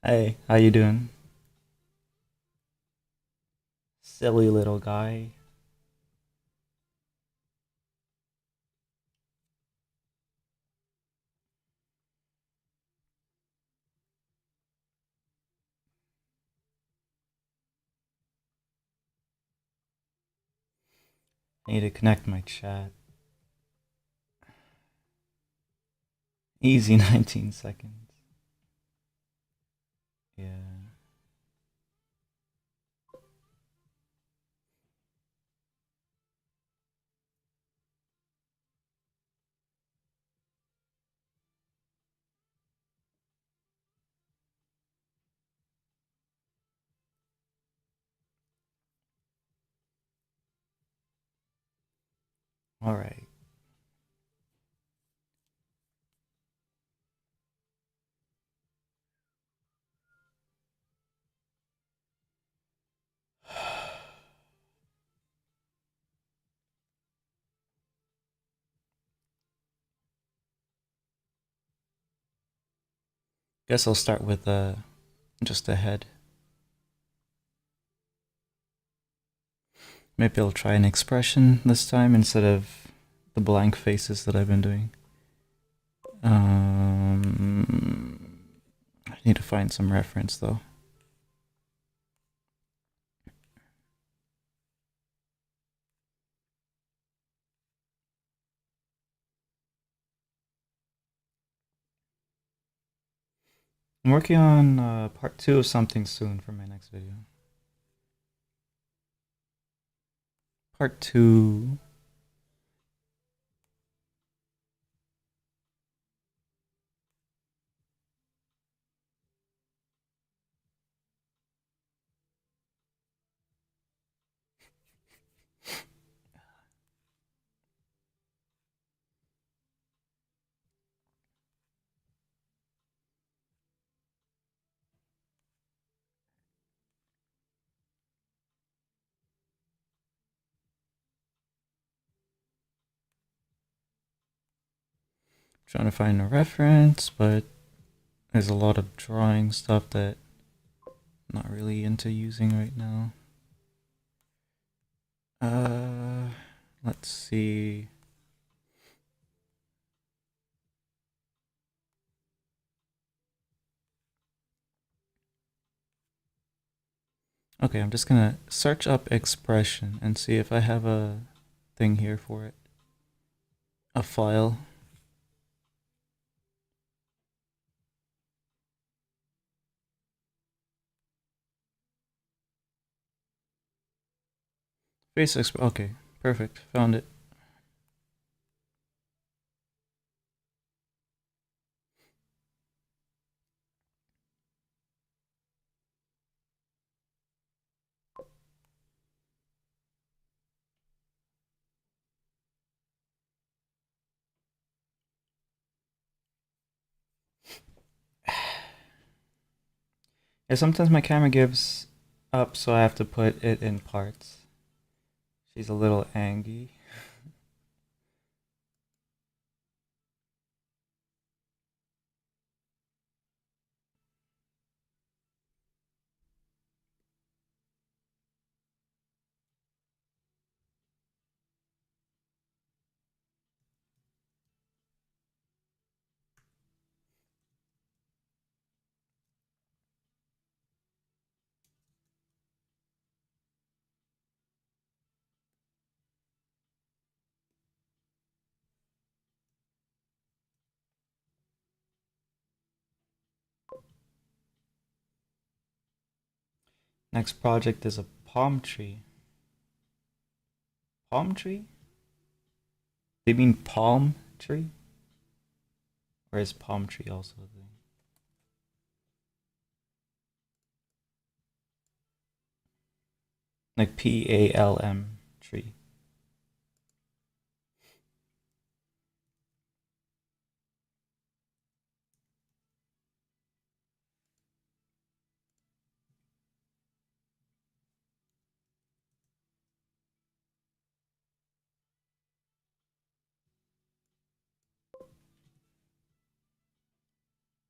Hey, how you doing? Silly little guy. I need to connect my chat. Easy 19 seconds. Yeah. Alright. Guess I'll start with just a head. Maybe I'll try an expression this time instead of the blank faces that I've been doing. I need to find some reference though. I'm working on part 2 of something soon for my next video. Part 2. Trying to find a reference, but there's a lot of drawing stuff that I'm not really into using right now. Uh, let's see. Okay, I'm just gonna search up expression and see if I have a thing here for it. A file. Okay, perfect. Found it. Yeah, sometimes my camera gives up, so I have to put it in parts. She's a little angry. Next project is a palm tree. Palm tree? Do you mean palm tree? Or is palm tree also a thing? Like PALM tree.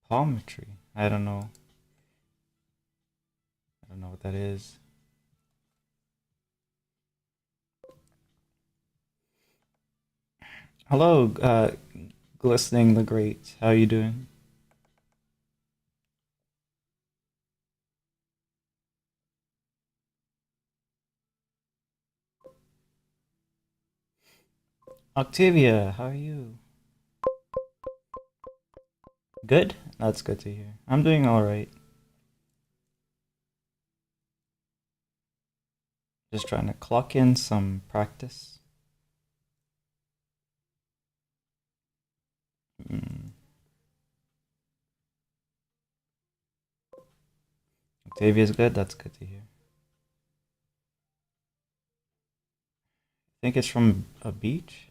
Palm tree. I don't know. I don't know what that is. Hello, Glistening the Great. How you doing? Octavia, how are you? Good? That's good to hear. I'm doing alright. Just trying to clock in some practice. Mm. Octavia's good? That's good to hear. I think it's from a beach?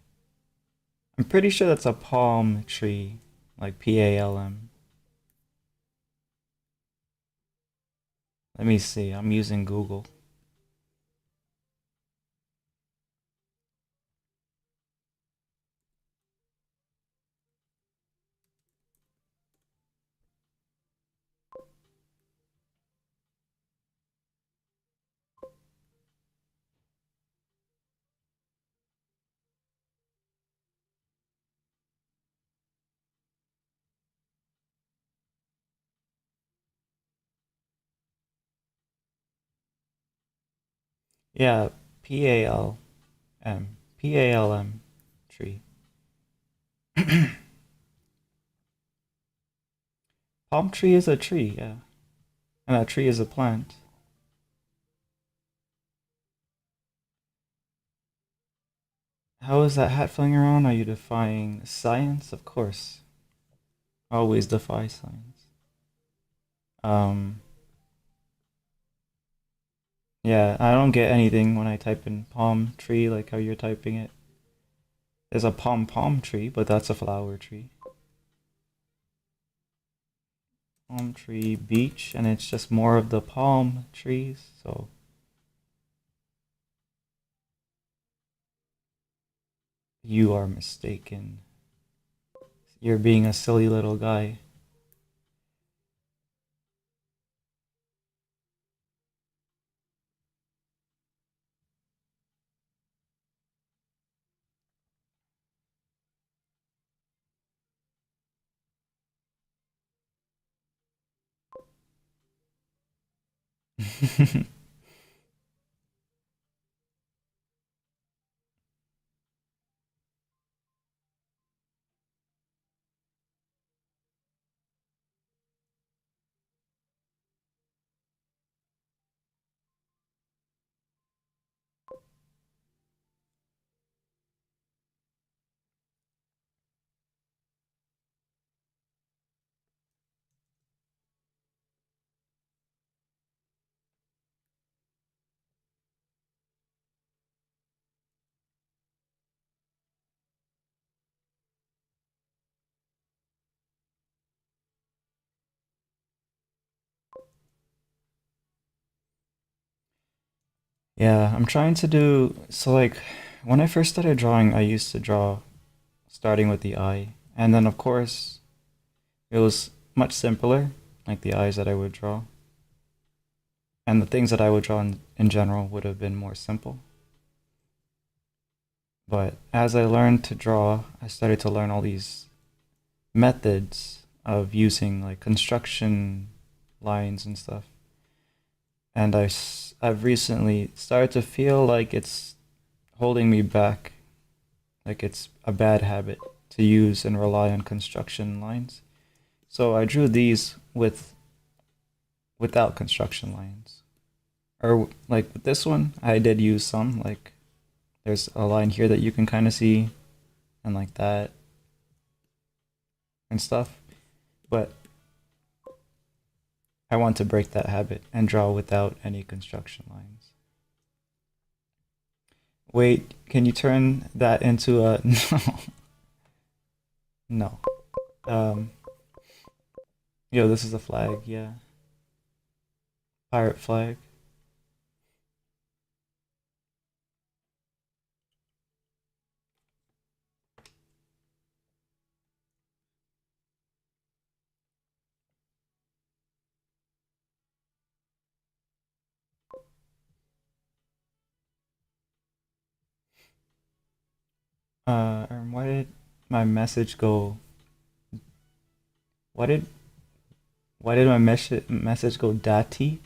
I'm pretty sure that's a palm tree. Like Palm. Let me see. I'm using Google. Yeah, Palm. Palm tree. Palm tree is a tree, yeah. And a tree is a plant. How is that hat flying around? Are you defying science? Of course. Always defy science. Um, yeah, I don't get anything when I type in palm tree like how you're typing it. There's a palm tree, but that's a flower tree. Palm tree beach, and it's just more of the palm trees, so you are mistaken. You're being a silly little guy. Yeah, I'm trying to do so like when I first started drawing, I used to draw starting with the eye. And then of course, it was much simpler, like the eyes that I would draw. And the things that I would draw in general would have been more simple. But as I learned to draw, I started to learn all these methods of using like construction lines and stuff. And I've recently started to feel like it's holding me back, like it's a bad habit to use and rely on construction lines. So I drew these without construction lines. Or like with this one, I did use some, like there's a line here that you can kind of see and like that and stuff. But I want to break that habit and draw without any construction lines. Wait, can you turn that into a no? No. Yo, this is a flag, yeah. Pirate flag. Why did my message go? Why did my message go dati?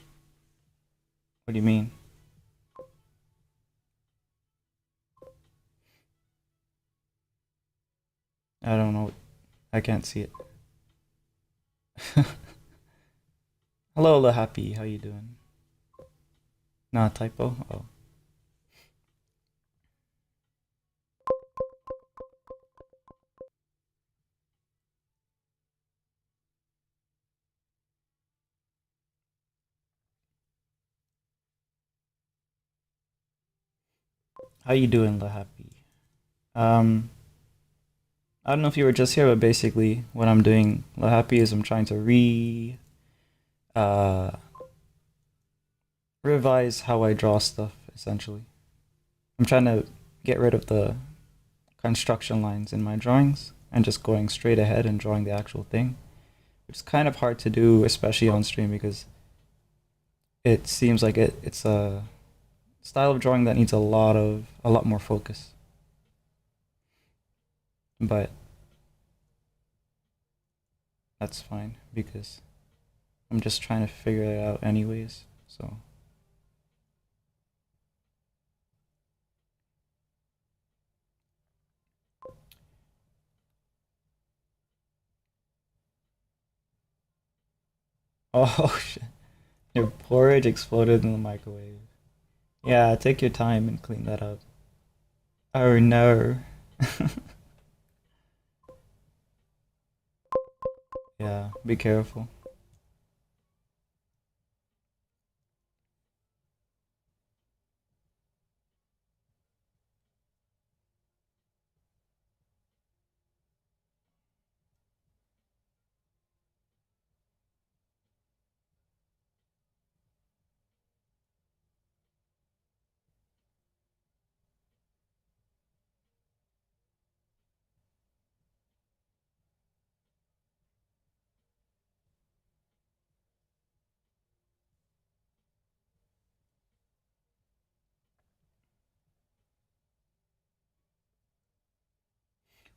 What do you mean? I don't know. I can't see it. Hello, La Happy. How you doing? Not typo. Oh, how you doing, La Happy? Um, I don't know if you were just here, but basically, what I'm doing, La Happy, is I'm trying to uh revise how I draw stuff. Essentially, I'm trying to get rid of the construction lines in my drawings and just going straight ahead and drawing the actual thing, which is kind of hard to do, especially on stream, because it seems like it's a style of drawing that needs a lot more focus. But that's fine because I'm just trying to figure it out anyways. So, oh shit, your porridge exploded in the microwave. Yeah, take your time and clean that up. Oh no. Yeah, be careful.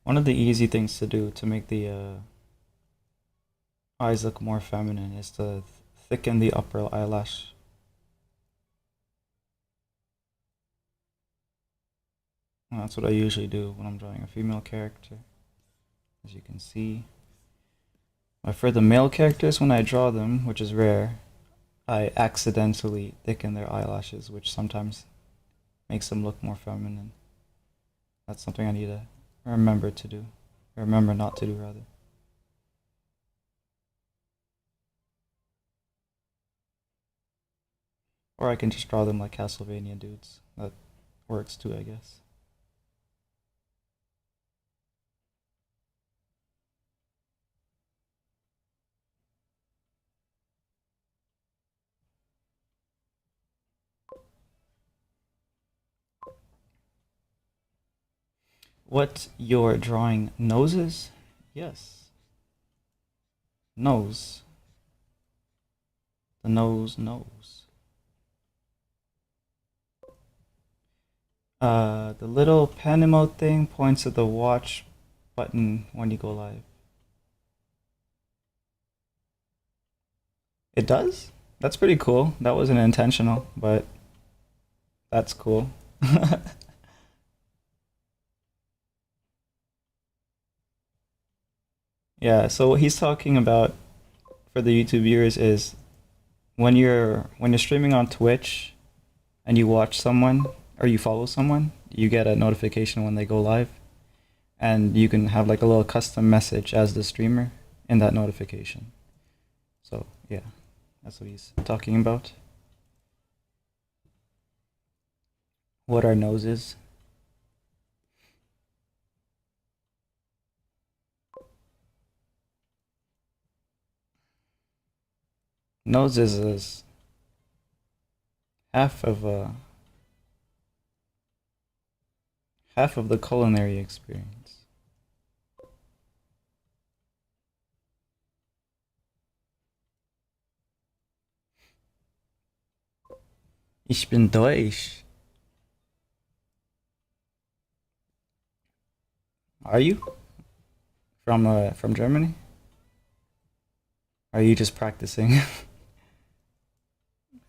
One of the easy things to do to make the eyes look more feminine is to thicken the upper eyelash. And that's what I usually do when I'm drawing a female character, as you can see. But for the male characters, when I draw them, which is rare, I accidentally thicken their eyelashes, which sometimes makes them look more feminine. That's something I need to remember to do. Remember not to do, rather. Or I can just draw them like Castlevania dudes. That works too, I guess. What, you're drawing noses? Yes. Nose. The nose. The little pen emote thing points at the watch button when you go live. It does? That's pretty cool. That wasn't intentional, but that's cool. Yeah, so what he's talking about for the YouTube viewers is when you're streaming on Twitch and you watch someone or you follow someone, you get a notification when they go live, and you can have like a little custom message as the streamer in that notification. So, yeah, that's what he's talking about. What are noses? Noses is half of half of the culinary experience. Ich bin Deutsch. Are you from Germany? Are you just practicing?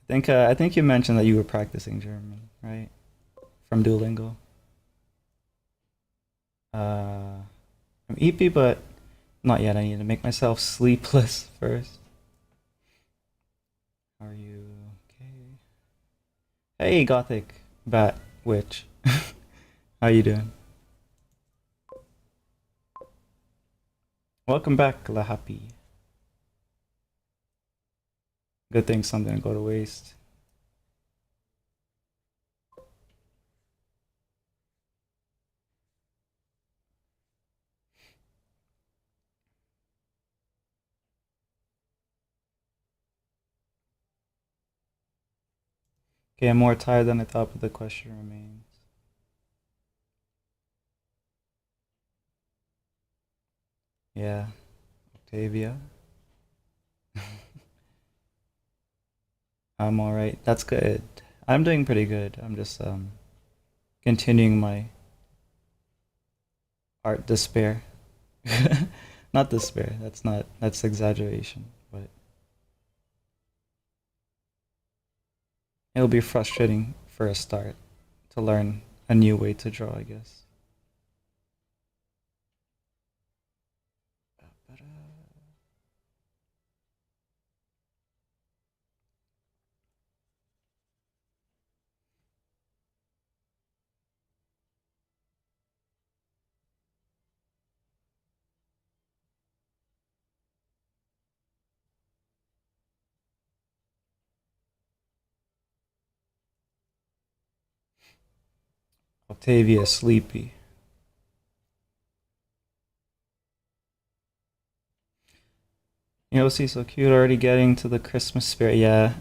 I think you mentioned that you were practicing German, right? From Duolingo. I'm EP, but not yet. I need to make myself sleepless first. How are you? Okay. Hey, Gothic Bat Witch. How you doing? Welcome back, La Happy. Good thing some didn't go to waste. Okay, I'm more tired than I thought, but the question remains. Yeah, Octavia. I'm all right. That's good. I'm doing pretty good. I'm just continuing my art despair. Not despair. That's exaggeration, but it'll be frustrating for a start to learn a new way to draw, I guess. Octavia is sleepy. You know, see, so cute already getting to the Christmas spirit. Yeah,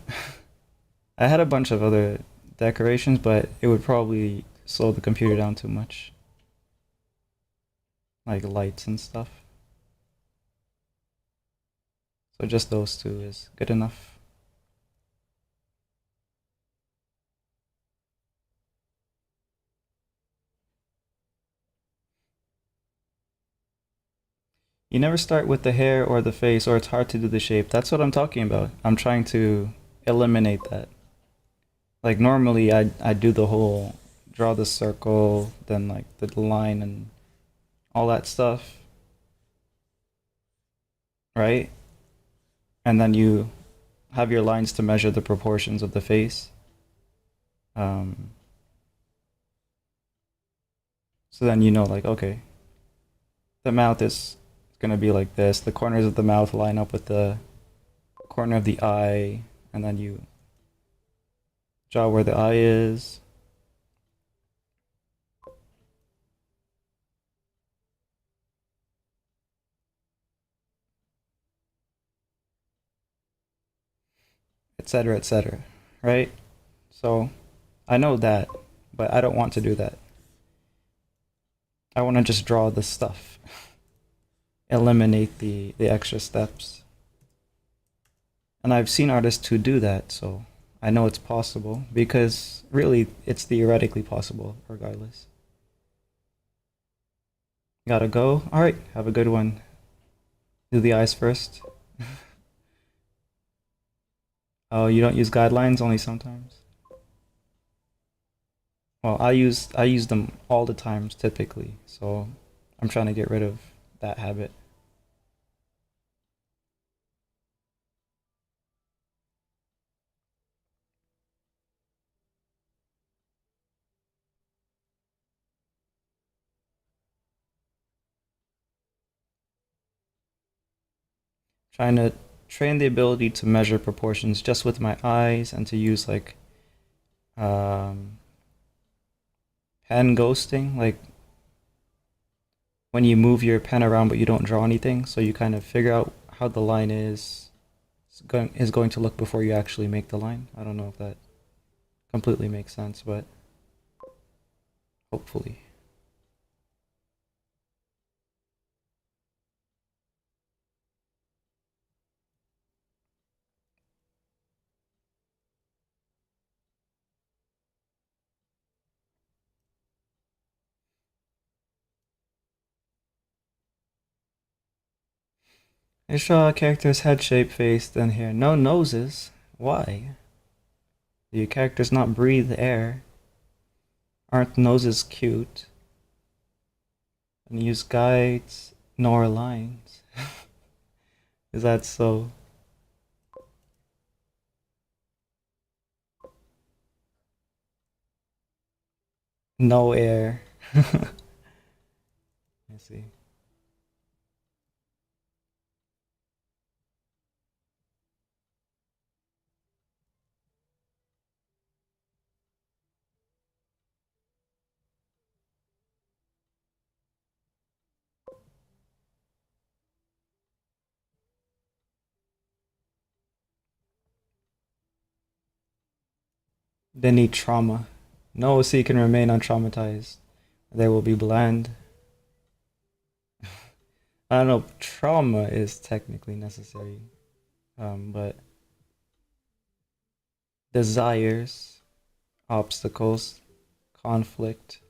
I had a bunch of other decorations, but it would probably slow the computer down too much, like lights and stuff. So just those two is good enough. You never start with the hair or the face, or it's hard to do the shape. That's what I'm talking about. I'm trying to eliminate that. Like normally, I do the whole draw the circle, then like the line and all that stuff, right? And then you have your lines to measure the proportions of the face. Um, so then you know, like, okay, the mouth is gonna be like this. The corners of the mouth line up with the corner of the eye, and then you draw where the eye is. Etc., etc. Right? So I know that, but I don't want to do that. I want to just draw the stuff, eliminate the extra steps. And I've seen artists who do that, so I know it's possible because really it's theoretically possible regardless. Gotta go. All right, have a good one. Do the eyes first. Oh, you don't use guidelines only sometimes? Well, I use them all the times typically, so I'm trying to get rid of that habit. Trying to train the ability to measure proportions just with my eyes and to use like um, pen ghosting, like when you move your pen around but you don't draw anything, so you kind of figure out how the line is going to look before you actually make the line. I don't know if that completely makes sense, but hopefully. They show a character's head shape, face, then hair. No noses. Why? Do your characters not breathe air? Aren't noses cute? And use guides nor lines. Is that so? No air. I see. They need trauma. No OC can remain untraumatized. They will be bland. I don't know. Trauma is technically necessary, but desires, obstacles, conflict.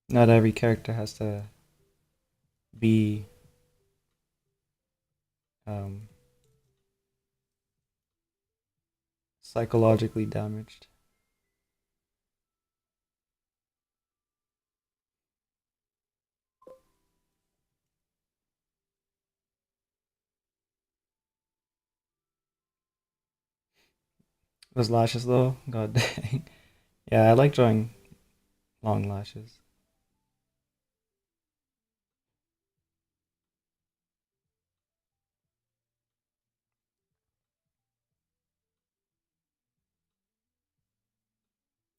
Not every character has to be um, psychologically damaged. Those lashes, though, god dang. Yeah, I like drawing long lashes.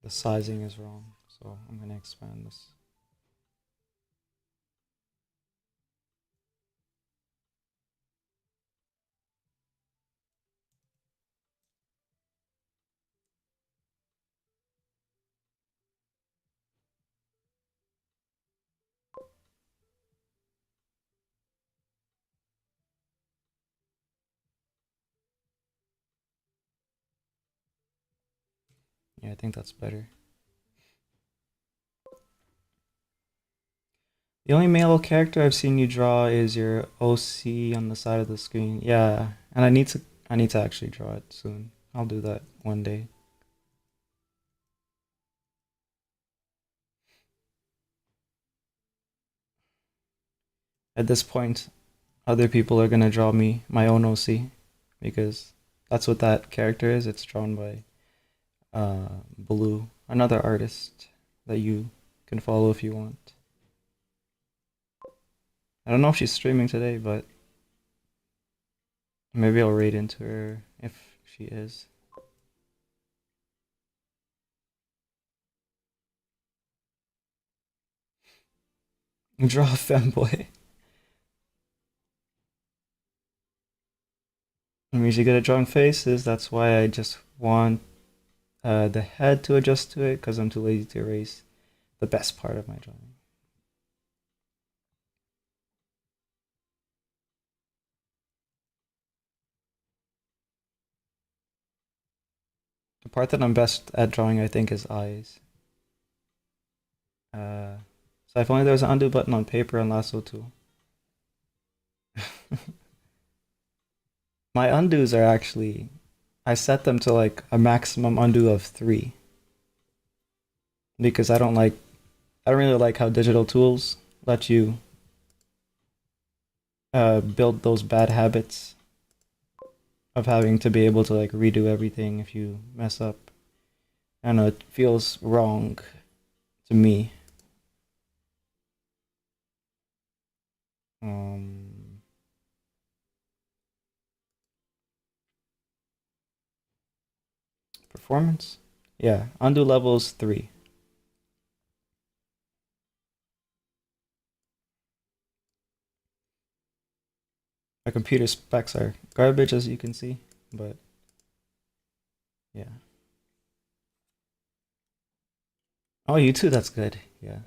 The sizing is wrong, so I'm gonna expand this. Yeah, I think that's better. The only male character I've seen you draw is your OC on the side of the screen. Yeah, and I need to actually draw it soon. I'll do that one day. At this point, other people are gonna draw me my own OC because that's what that character is. It's drawn by Blue, another artist that you can follow if you want. I don't know if she's streaming today, but maybe I'll raid into her if she is. Draw a femboy. I'm usually good at drawing faces. That's why I just want the head to adjust to it because I'm too lazy to erase the best part of my drawing. The part that I'm best at drawing, I think, is eyes. Uh, so if only there was an undo button on paper and lasso tool. My undos are actually, I set them to like a maximum undo of 3 because I don't really like how digital tools let you build those bad habits of having to be able to like redo everything if you mess up. I don't know, it feels wrong to me. Um, Performance? Yeah, undo levels 3. My computer specs are garbage as you can see, but yeah. Oh, you too, that's good. Yeah.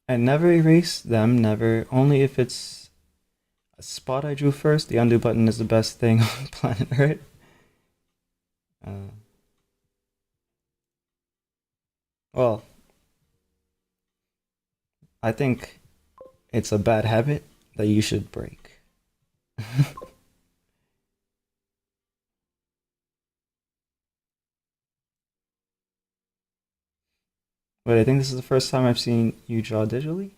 I never erase them, never. Only if it's a spot I drew first. The undo button is the best thing on planet Earth. Uh, well, I think it's a bad habit that you should break. But I think this is the first time I've seen you draw digitally.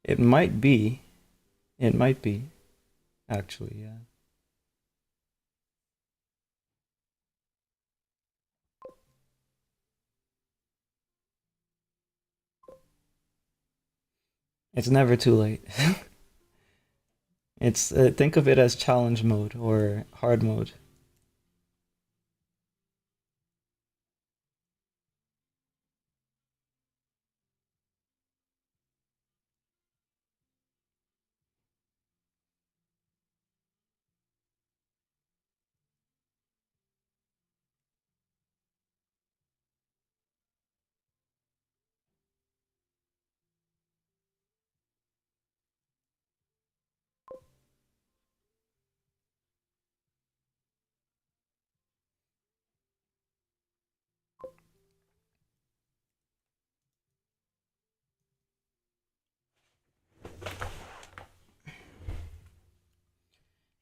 It might be. It might be, actually, yeah. It's never too late. It's think of it as challenge mode or hard mode.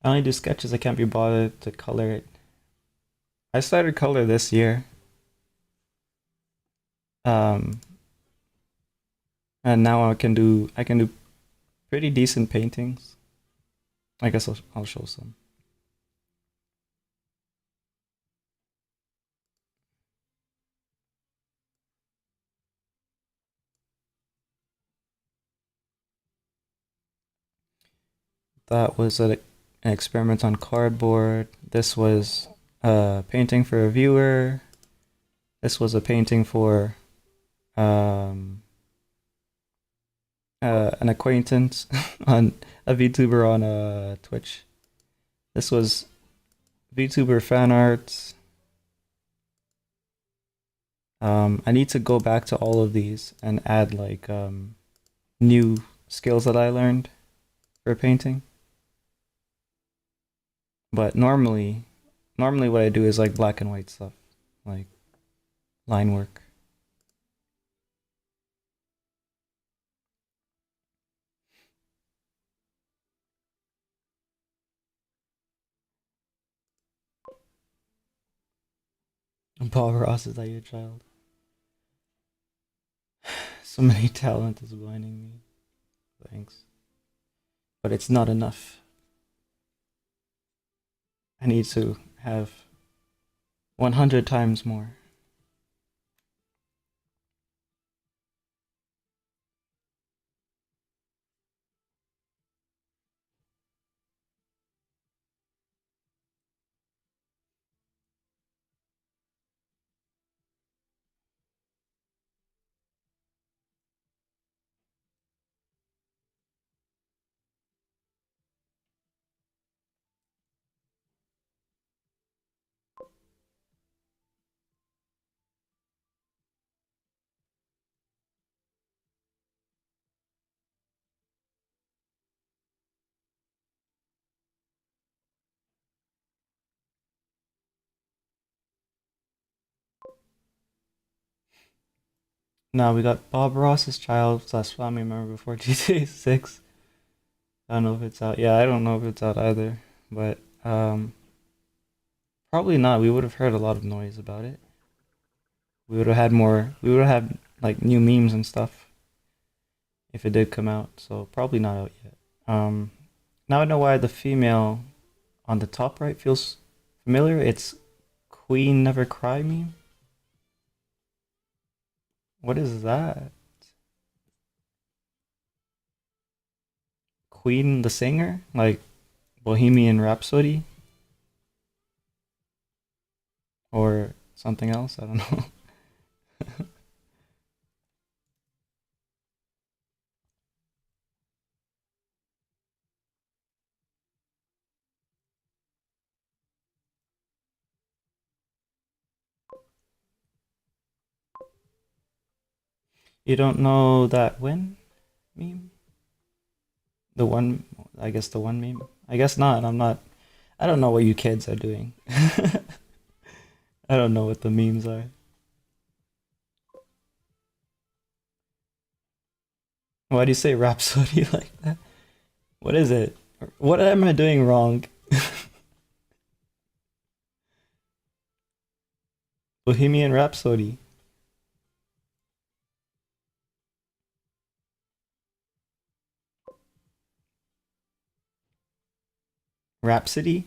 I only do sketches. I can't be bothered to color it. I started color this year, um, and now I can do pretty decent paintings. I guess I'll show some. That was an experiment on cardboard. This was a painting for a viewer. This was a painting for um, an acquaintance on a VTuber on Twitch. This was VTuber fan art. I need to go back to all of these and add like new skills that I learned for painting. But normally what I do is like black and white stuff, like line work. Bob Ross, is that your child? So many talent is blinding me. Thanks. But it's not enough. I need to have 100 times more. Now we got Bob Ross's child slash family member before GTA 6. I don't know if it's out. Yeah, I don't know if it's out either. But probably not. We would have heard a lot of noise about it. We would have had more. We would have had like new memes and stuff if it did come out. So probably not out yet. Um, Now I know why the female on the top right feels familiar. It's Queen Never Cry meme. What is that? Queen the singer? Like Bohemian Rhapsody? Or something else? I don't know. You don't know that when? meme? The one, I guess the one meme. I guess not. I'm not. I don't know what you kids are doing. I don't know what the memes are. Why do you say Rhapsody like that? What is it? What am I doing wrong? Bohemian Rhapsody. Rhapsody?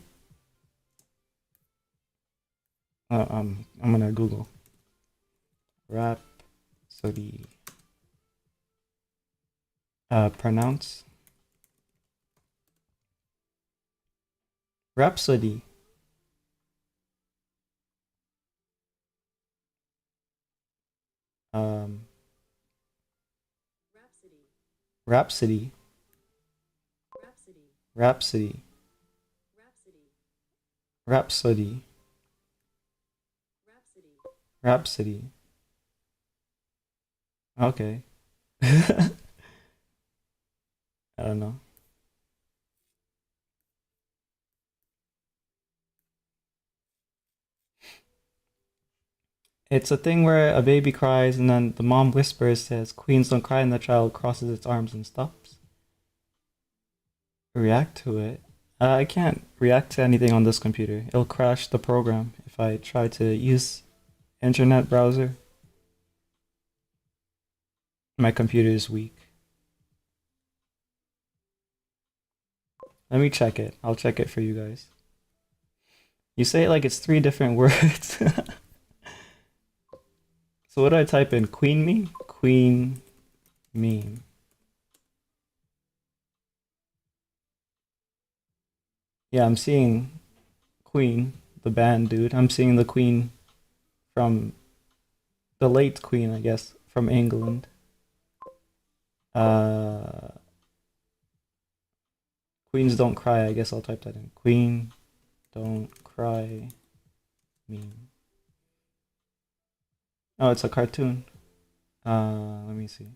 I'm gonna Google. Rhapsody. Pronounce. Rhapsody. Um, Rhapsody. Rhapsody. Rhapsody. Rhapsody. Okay. I don't know. It's a thing where a baby cries and then the mom whispers, says, "Queens don't cry," and the child crosses its arms and stops. React to it. I can't react to anything on this computer. It'll crash the program if I try to use internet browser. My computer is weak. Let me check it. I'll check it for you guys. You say it like it's three different words. So what do I type in? Queen meme? Queen meme. Yeah, I'm seeing Queen, the band, dude. I'm seeing the Queen from the late Queen, I guess, from England. Uh, Queens don't cry. I guess I'll type that in. Queen don't cry meme. Oh, it's a cartoon. Let me see.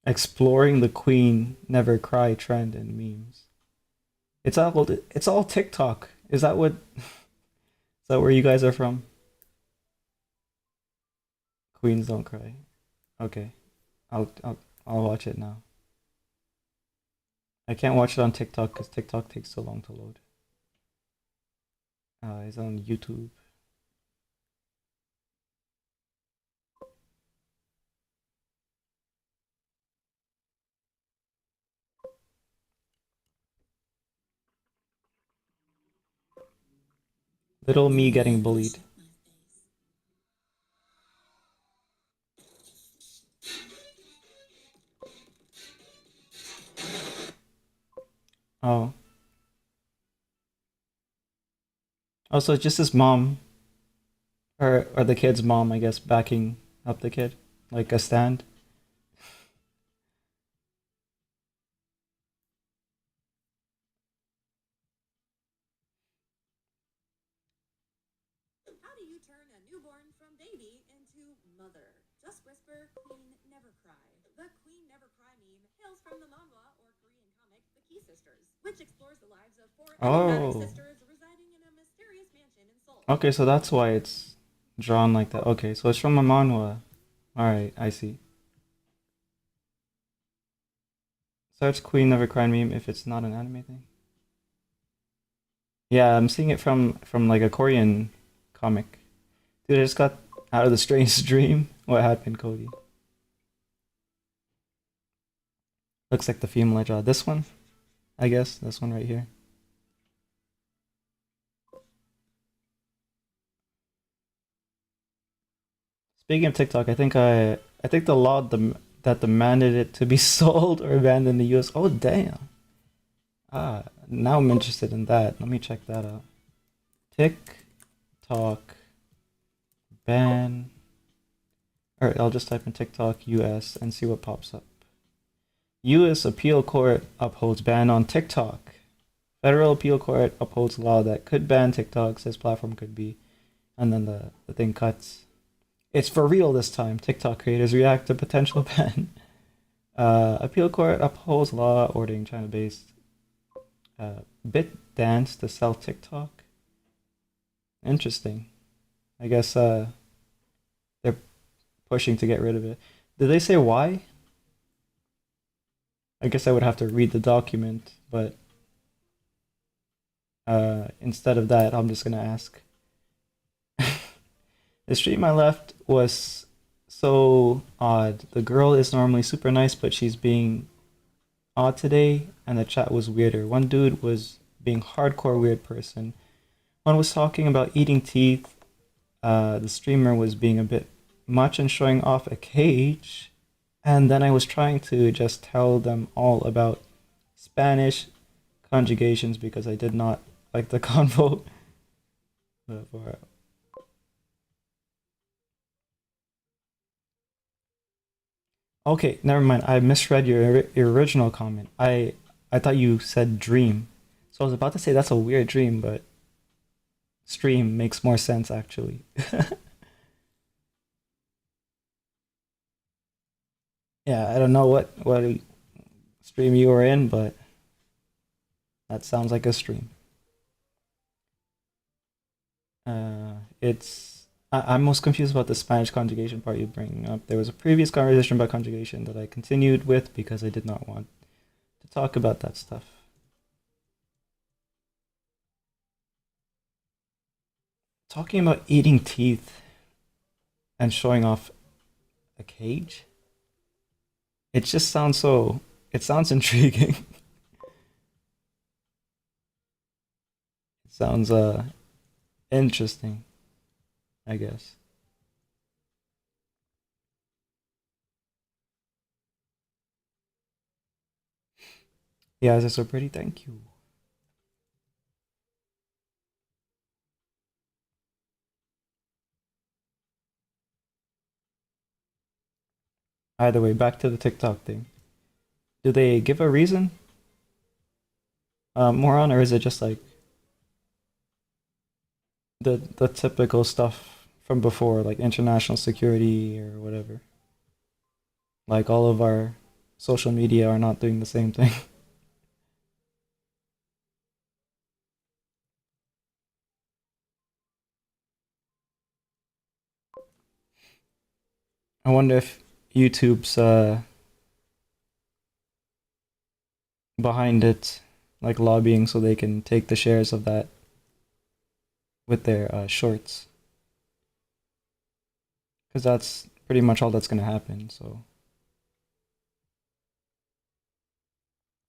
Exploring the Queen never cry trend in memes. It's all TikTok. Is that where you guys are from? Queens don't cry. Okay. I'll watch it now. I can't watch it on TikTok because TikTok takes so long to load. It's on YouTube. Little me getting bullied. Oh. Also, just his mom, or the kid's mom, I guess, backing up the kid, like a stand. Oh. Okay, so that's why it's drawn like that. Okay, so it's from a manhwa. Alright, I see. Search Queen Never Cried meme if it's not an anime thing. Yeah, I'm seeing it from like a Korean comic. Dude, I just got out of the strange dream. What happened, Cody? Looks like the female I draw. This one, I guess. This one right here. Speaking of TikTok, I think the law that demanded it to be sold or banned in the US. Oh damn. Now I'm interested in that. Let me check that out. TikTok ban. Alright, I'll just type in TikTok US and see what pops up. US appeal court upholds ban on TikTok. Federal appeal court upholds law that could ban TikTok, says platform could be. And then the thing cuts. It's for real this time. TikTok creators react to potential ban. Appeal court upholds law ordering China-based Bit Dance to sell TikTok. Interesting. I guess they're pushing to get rid of it. Did they say why? I guess I would have to read the document, but instead of that, I'm just gonna ask. The stream I left was so odd. The girl is normally super nice, but she's being odd today, and the chat was weirder. One dude was being hardcore weird person. One was talking about eating teeth. The streamer was being a bit much and showing off a cage. And then I was trying to just tell them all about Spanish conjugations because I did not like the convo. Before. Okay, never mind. I misread your original comment. I thought you said dream. So I was about to say that's a weird dream, but stream makes more sense actually. Yeah, I don't know what stream you were in, but that sounds like a stream. I'm most confused about the Spanish conjugation part you bring up. There was a previous conversation about conjugation that I continued with because I did not want to talk about that stuff. Talking about eating teeth and showing off a cage, it just sounds so. It sounds intriguing. It sounds interesting, I guess. Yeah, that's so pretty. Thank you. Either way, back to the TikTok thing. Do they give a reason more on, or is it just like the typical stuff from before, like international security or whatever? Like all of our social media are not doing the same thing. I wonder if YouTube's behind it, like lobbying so they can take the shares of that with their shorts, because that's pretty much all that's gonna happen. So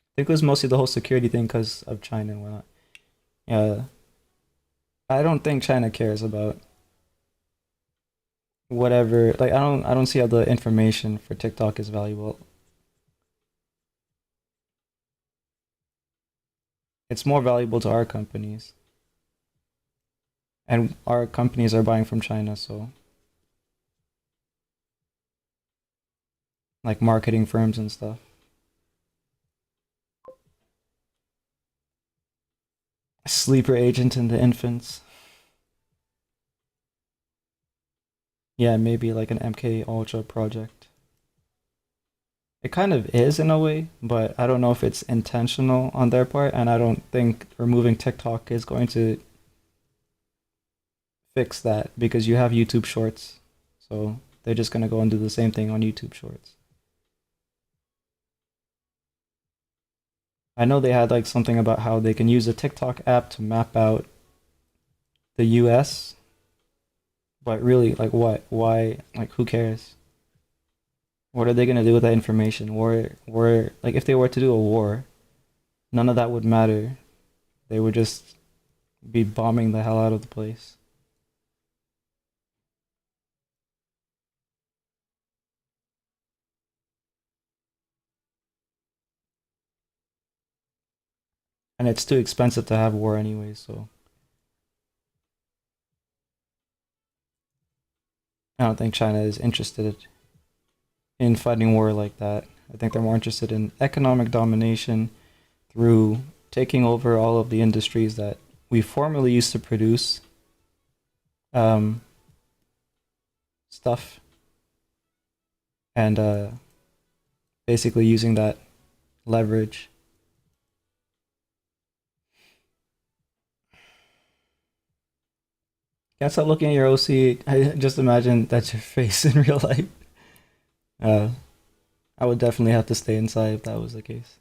I think it was mostly the whole security thing because of China and whatnot. Yeah, I don't think China cares about whatever. Like I don't see how the information for TikTok is valuable. It's more valuable to our companies, and our companies are buying from China, so like marketing firms and stuff. Sleeper agent in the infants. Yeah, maybe like an MK Ultra project. It kind of is in a way, but I don't know if it's intentional on their part, and I don't think removing TikTok is going to fix that because you have YouTube Shorts. So they're just gonna go and do the same thing on YouTube Shorts. I know they had like something about how they can use a TikTok app to map out the US, but really, like what? Why? Like who cares? What are they gonna do with that information? Like if they were to do a war, none of that would matter. They would just be bombing the hell out of the place. And it's too expensive to have war anyway, so I don't think China is interested in fighting war like that. I think they're more interested in economic domination through taking over all of the industries that we formerly used to produce um, stuff and basically using that leverage. Can't stop looking at your OC. I just imagine that's your face in real life. Uh, I would definitely have to stay inside if that was the case.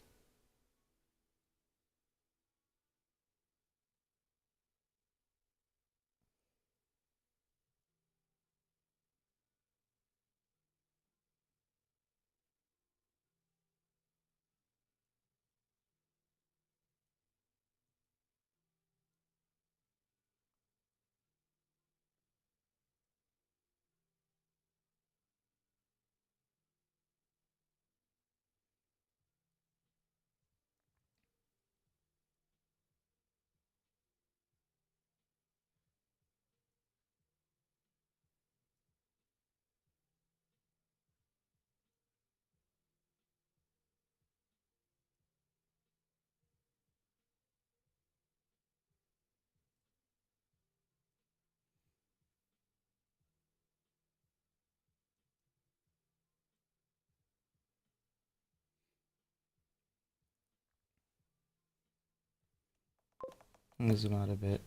Let me zoom out a bit.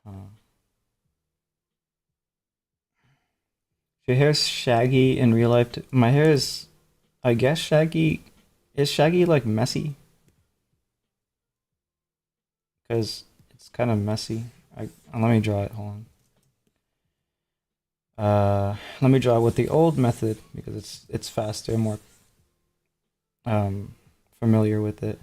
Uh, your hair's shaggy in real life. My hair is, I guess, shaggy. Is shaggy like messy? Because it's kind of messy. Let me draw it. Hold on. Let me draw with the old method because it's faster, more um familiar with it.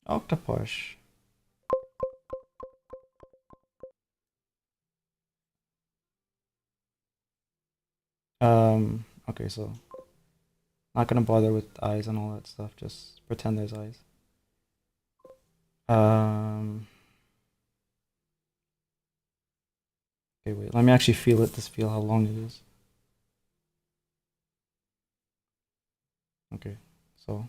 Octopus. Okay, so not gonna bother with eyes and all that stuff. Just pretend there's eyes. Um, okay, wait. Let me actually feel it. Just feel how long it is. Okay, so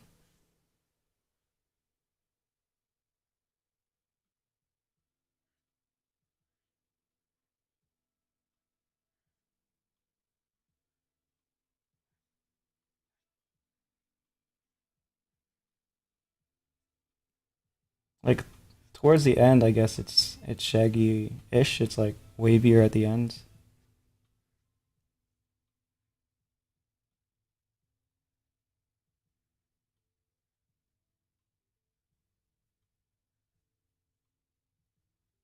like towards the end, I guess it's shaggy-ish. It's like wavier at the end,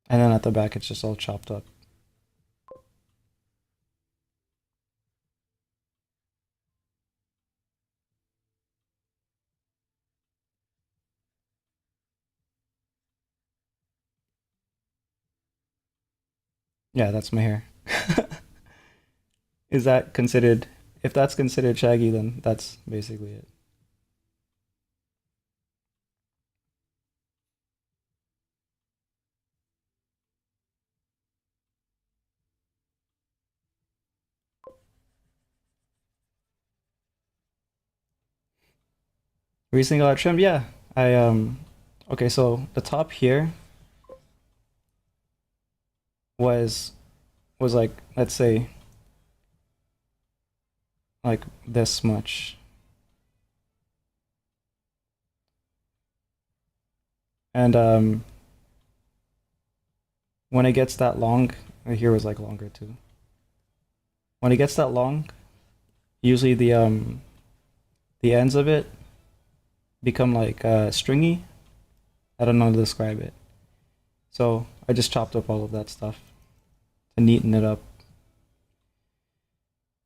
and then at the back, it's just all chopped up. Yeah, that's my hair. Is that considered? If that's considered shaggy, then that's basically it. Recently got trimmed. Yeah, I Okay, so the top here was was like, let's say, like this much, and when it gets that long, here was like longer too. When it gets that long, usually the ends of it become like stringy. I don't know how to describe it. So I just chopped up all of that stuff to neaten it up.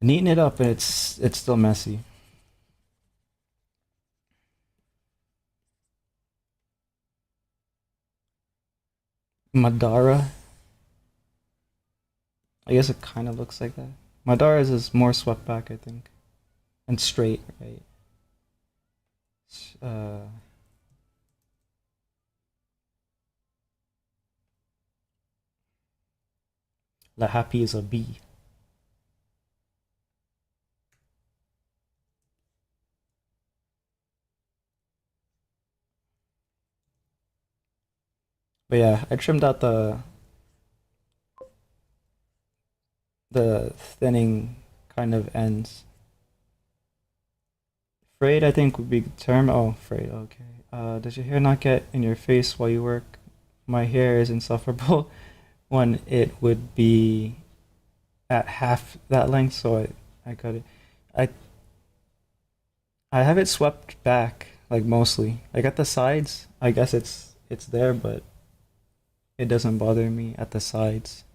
Neaten it up, and it's still messy. Madara. I guess it kind of looks like that. Madara's is more swept back, I think, and straight, right? Uh, La Happy is a bee. But yeah, I trimmed out the thinning kind of ends. Frayed, I think would be the term. Oh, frayed. Okay. Does your hair not get in your face while you work? My hair is insufferable when it would be at half that length, so I cut it. I I have it swept back, like mostly. Like at the sides, I guess it's there, but it doesn't bother me at the sides.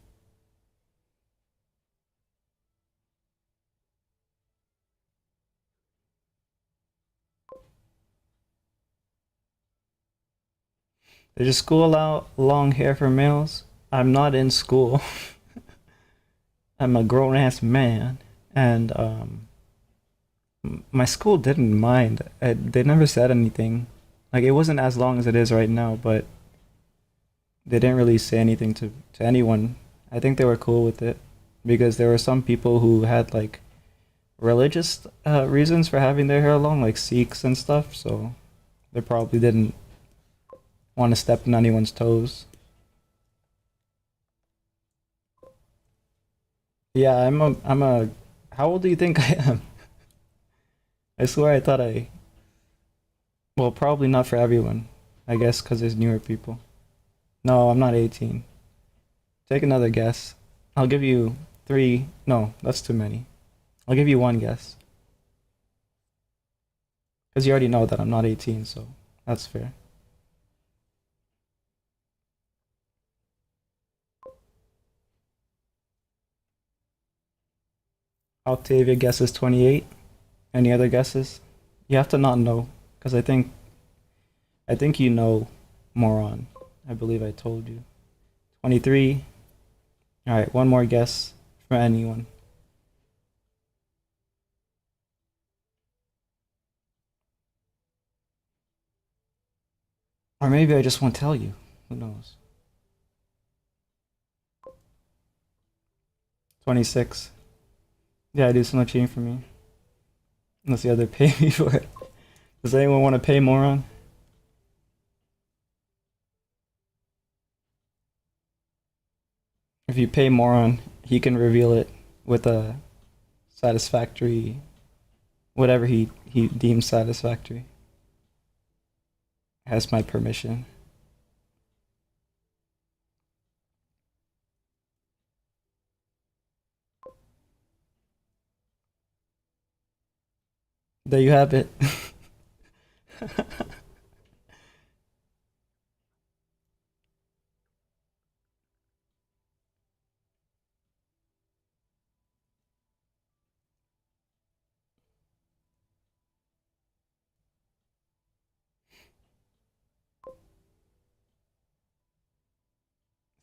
Does your school allow long hair for males? I'm not in school. I'm a grown ass man, and my school didn't mind. They never said anything. Like it wasn't as long as it is right now, but they didn't really say anything to anyone. I think they were cool with it because there were some people who had like religious reasons for having their hair long, like Sikhs and stuff. So they probably didn't want to step on anyone's toes. Yeah, I'm a. How old do you think I am? I swear I thought I. Well, probably not for everyone. I guess because there's newer people. No, I'm not 18. Take another guess. I'll give you three. No, that's too many. I'll give you one guess because you already know that I'm not 18, so that's fair. Octavia guesses 28. Any other guesses? You have to not know because I think you know, moron. I believe I told you. 23. All right, one more guess for anyone. Or maybe I just won't tell you. Who knows? 26. Yeah, I do some cheating for me. Unless the other pay me for it. Does anyone want to pay moron? If you pay moron, he can reveal it with a satisfactory, whatever he deems satisfactory. Has my permission. There you have it.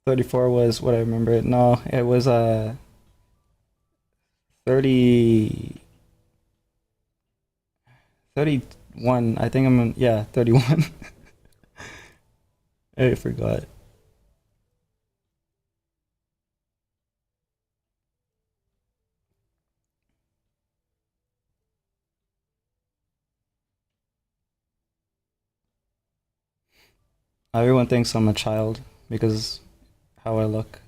34 was what I remember. No, it was 30 31. I think yeah, 31. I forgot. Everyone thinks I'm a child because how I look.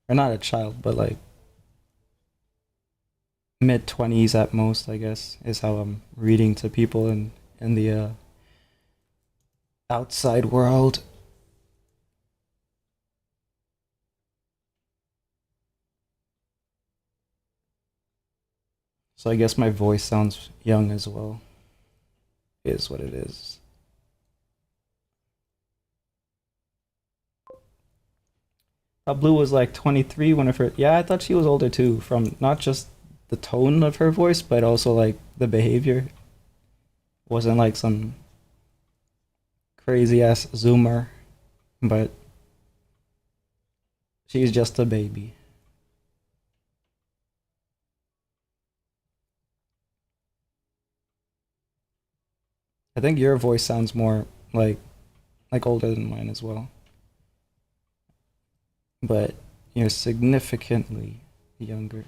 Or not a child, but like mid 20s at most, I guess, is how I'm reading to people in the outside world. So I guess my voice sounds young as well. Is what it is. Blue was like 23 when I first. Yeah, I thought she was older too, from not just the tone of her voice, but also like the behavior. Wasn't like some crazy ass zoomer, but She's just a baby. I think your voice sounds more like older than mine as well, but you're significantly younger.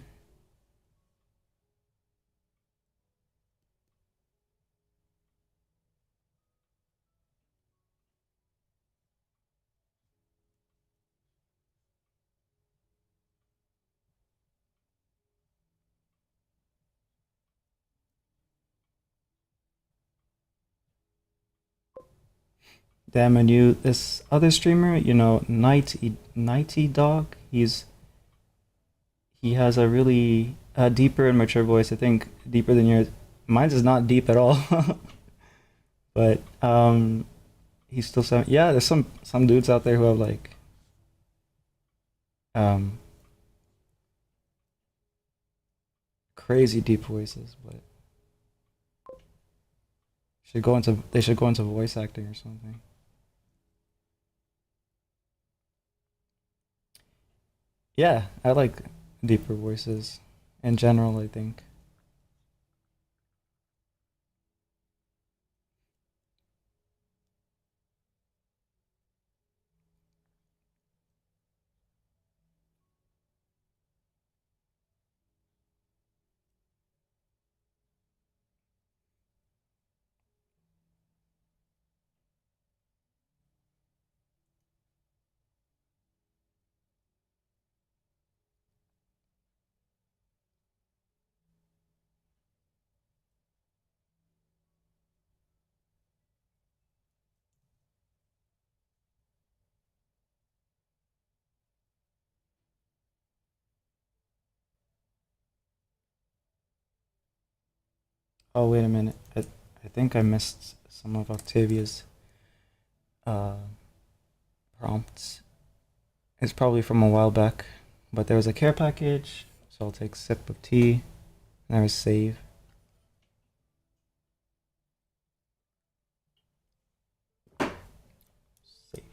Damn, and you, this other streamer, Nighty Dog. He has a really deeper and mature voice. I think deeper than yours. Mine is not deep at all, but he's still some. Yeah, there's some dudes out there who have like um crazy deep voices, but they should go into voice acting or something. Yeah, I like deeper voices in general, I think. Oh, wait a minute. I think I missed some of Octavia's uh, prompts. It's probably from a while back, but there was a care package, so I'll take a sip of tea. And there was save. Save.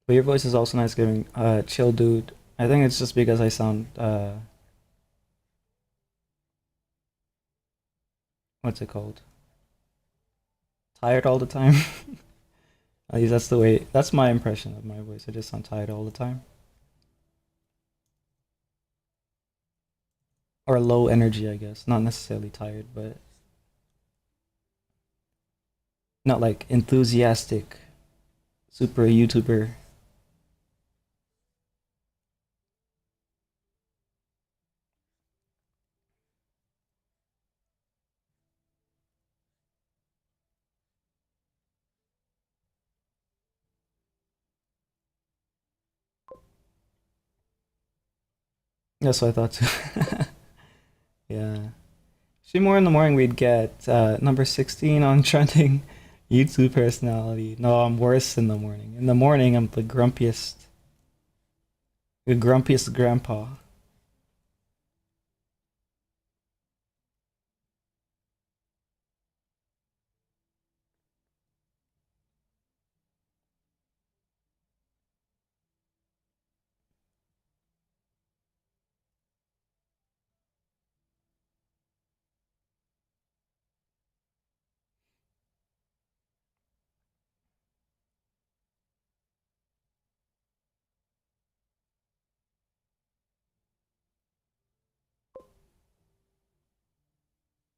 But your voice is also nice giving. Chill dude. I think it's just because I sound what's it called? Tired all the time. At least that's the way. That's my impression of my voice. I just sound tired all the time, or low energy, I guess. Not necessarily tired, but not like enthusiastic, super YouTuber. That's what I thought too. Yeah. See, more in the morning, we'd get number 16 on trending YouTube personality. No, I'm worse in the morning. In the morning, I'm the grumpiest grandpa.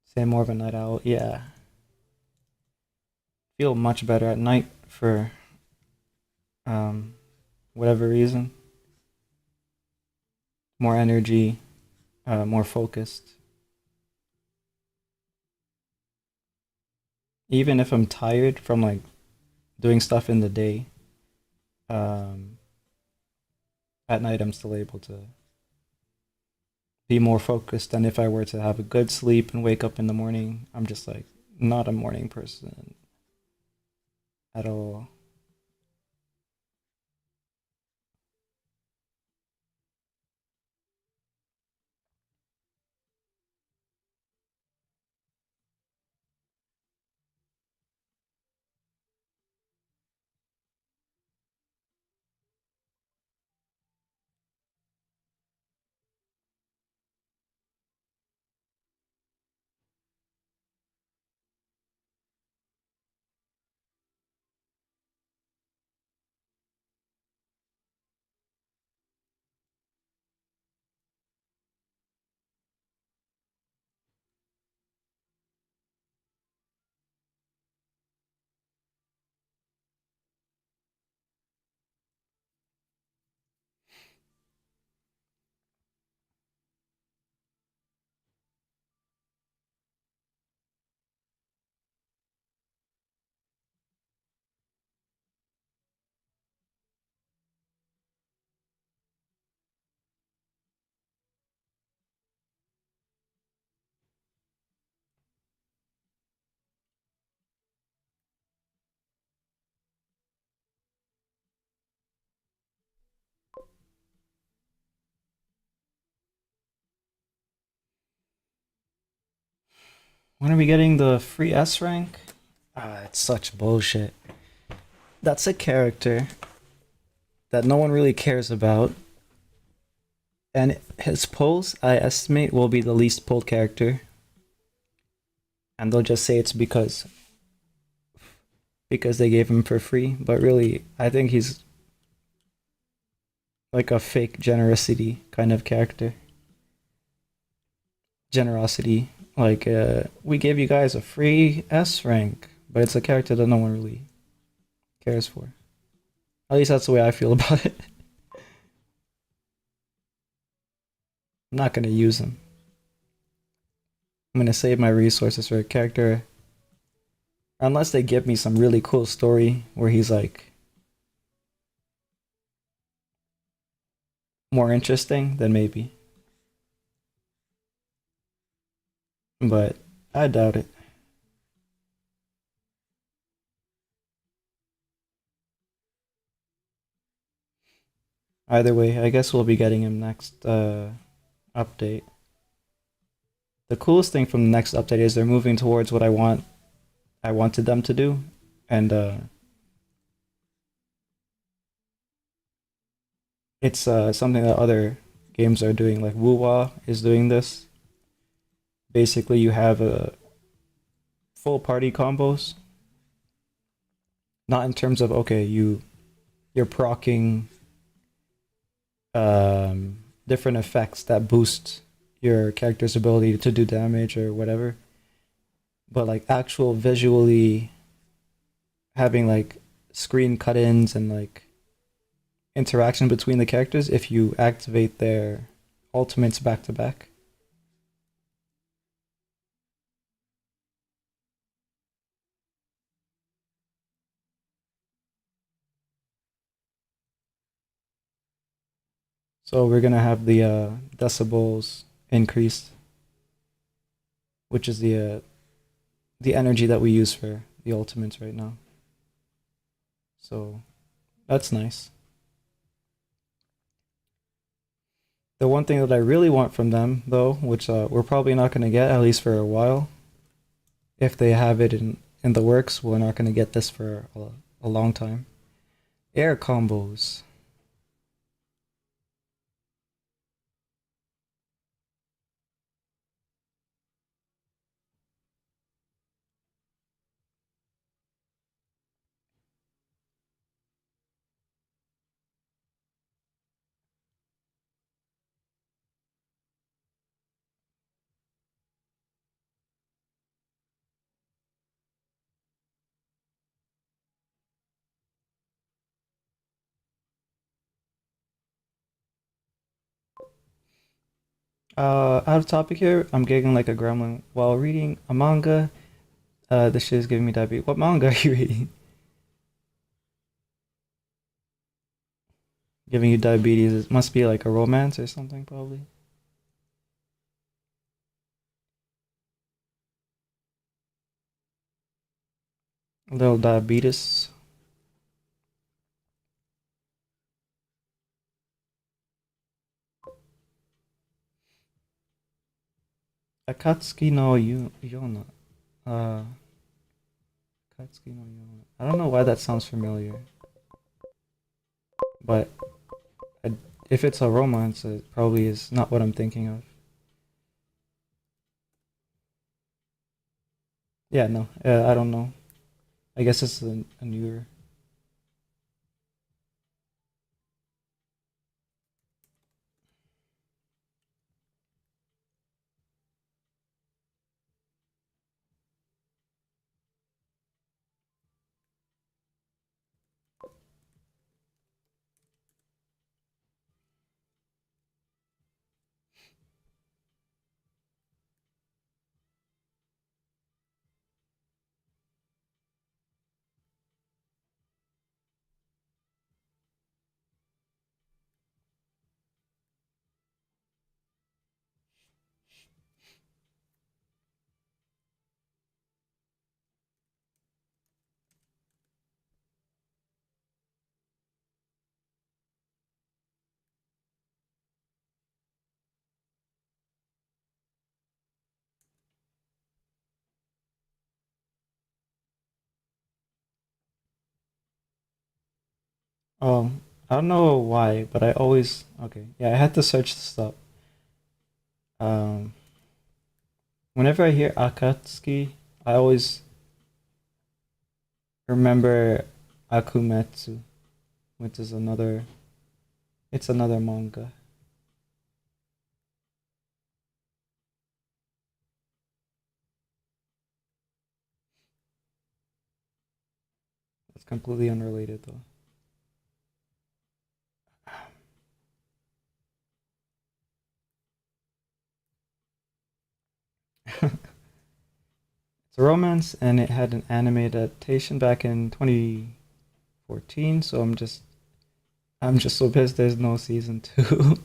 Say more of a night owl. Yeah. Feel much better at night for um, whatever reason. More energy, more focused. Even if I'm tired from like doing stuff in the day, um, at night I'm still able to be more focused than if I were to have a good sleep and wake up in the morning. I'm just like not a morning person at all. When are we getting the free S rank? Ah, it's such bullshit. That's a character that no one really cares about, and his pulls, I estimate, will be the least pulled character. And they'll just say it's because they gave him for free, but really, I think he's like a fake generosity kind of character. Generosity, like we gave you guys a free S rank, but it's a character that no one really cares for. At least that's the way I feel about it. I'm not gonna use him. I'm gonna save my resources for a character unless they give me some really cool story where he's like more interesting, then maybe. But I doubt it. Either way, I guess we'll be getting him next update. The coolest thing from the next update is they're moving towards what I wanted them to do, and it's something that other games are doing. Like Wuwa is doing this. Basically, you have a full party combos, not in terms of okay, you're procking different effects that boost your character's ability to do damage or whatever, but like actual visually having like screen cut-ins and like interaction between the characters if you activate their ultimates back to back. So we're gonna have the decibels increased, which is the energy that we use for the ultimates right now. So that's nice. The one thing that I really want from them, though, which we're probably not going to get at least for a while, if they have it in the works, we're not going to get this for a long time. Air combos. Out of topic here, I'm giggling like a gremlin while reading a manga. This shit is giving me diabetes. What manga are you reading? Giving you diabetes. It must be like a romance or something, probably. A little diabetes. Akatsuki no Yona. Uh, Akatsuki no Yona. I don't know why that sounds familiar, but I, if it's a romance, it probably is not what I'm thinking of. Yeah, no, I don't know. I guess it's a newer. I don't know why, but I always okay. Yeah, I had to search this up. Um, Whenever I hear Akatsuki, I always remember Akumetsu, which is another. It's another manga. It's completely unrelated though. It's a romance, and it had an anime adaptation back in 2014. So I'm just so pissed there's no season two.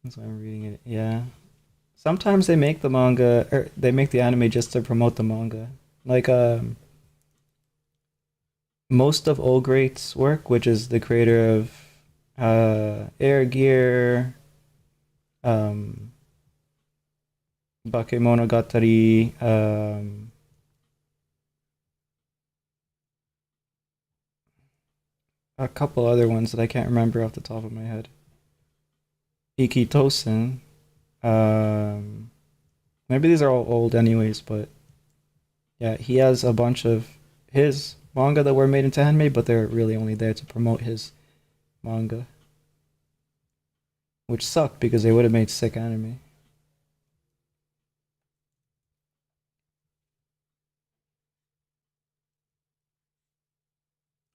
That's why I'm reading it. Yeah. Sometimes they make the manga or they make the anime just to promote the manga. Like most of Old Great's work, which is the creator of Air Gear, um, Bakemonogatari, a couple other ones that I can't remember off the top of my head. Iki Tosen. Um, Maybe these are all old anyways, but yeah, he has a bunch of his manga that were made into anime, but they're really only there to promote his manga, which sucked because they would have made sick anime.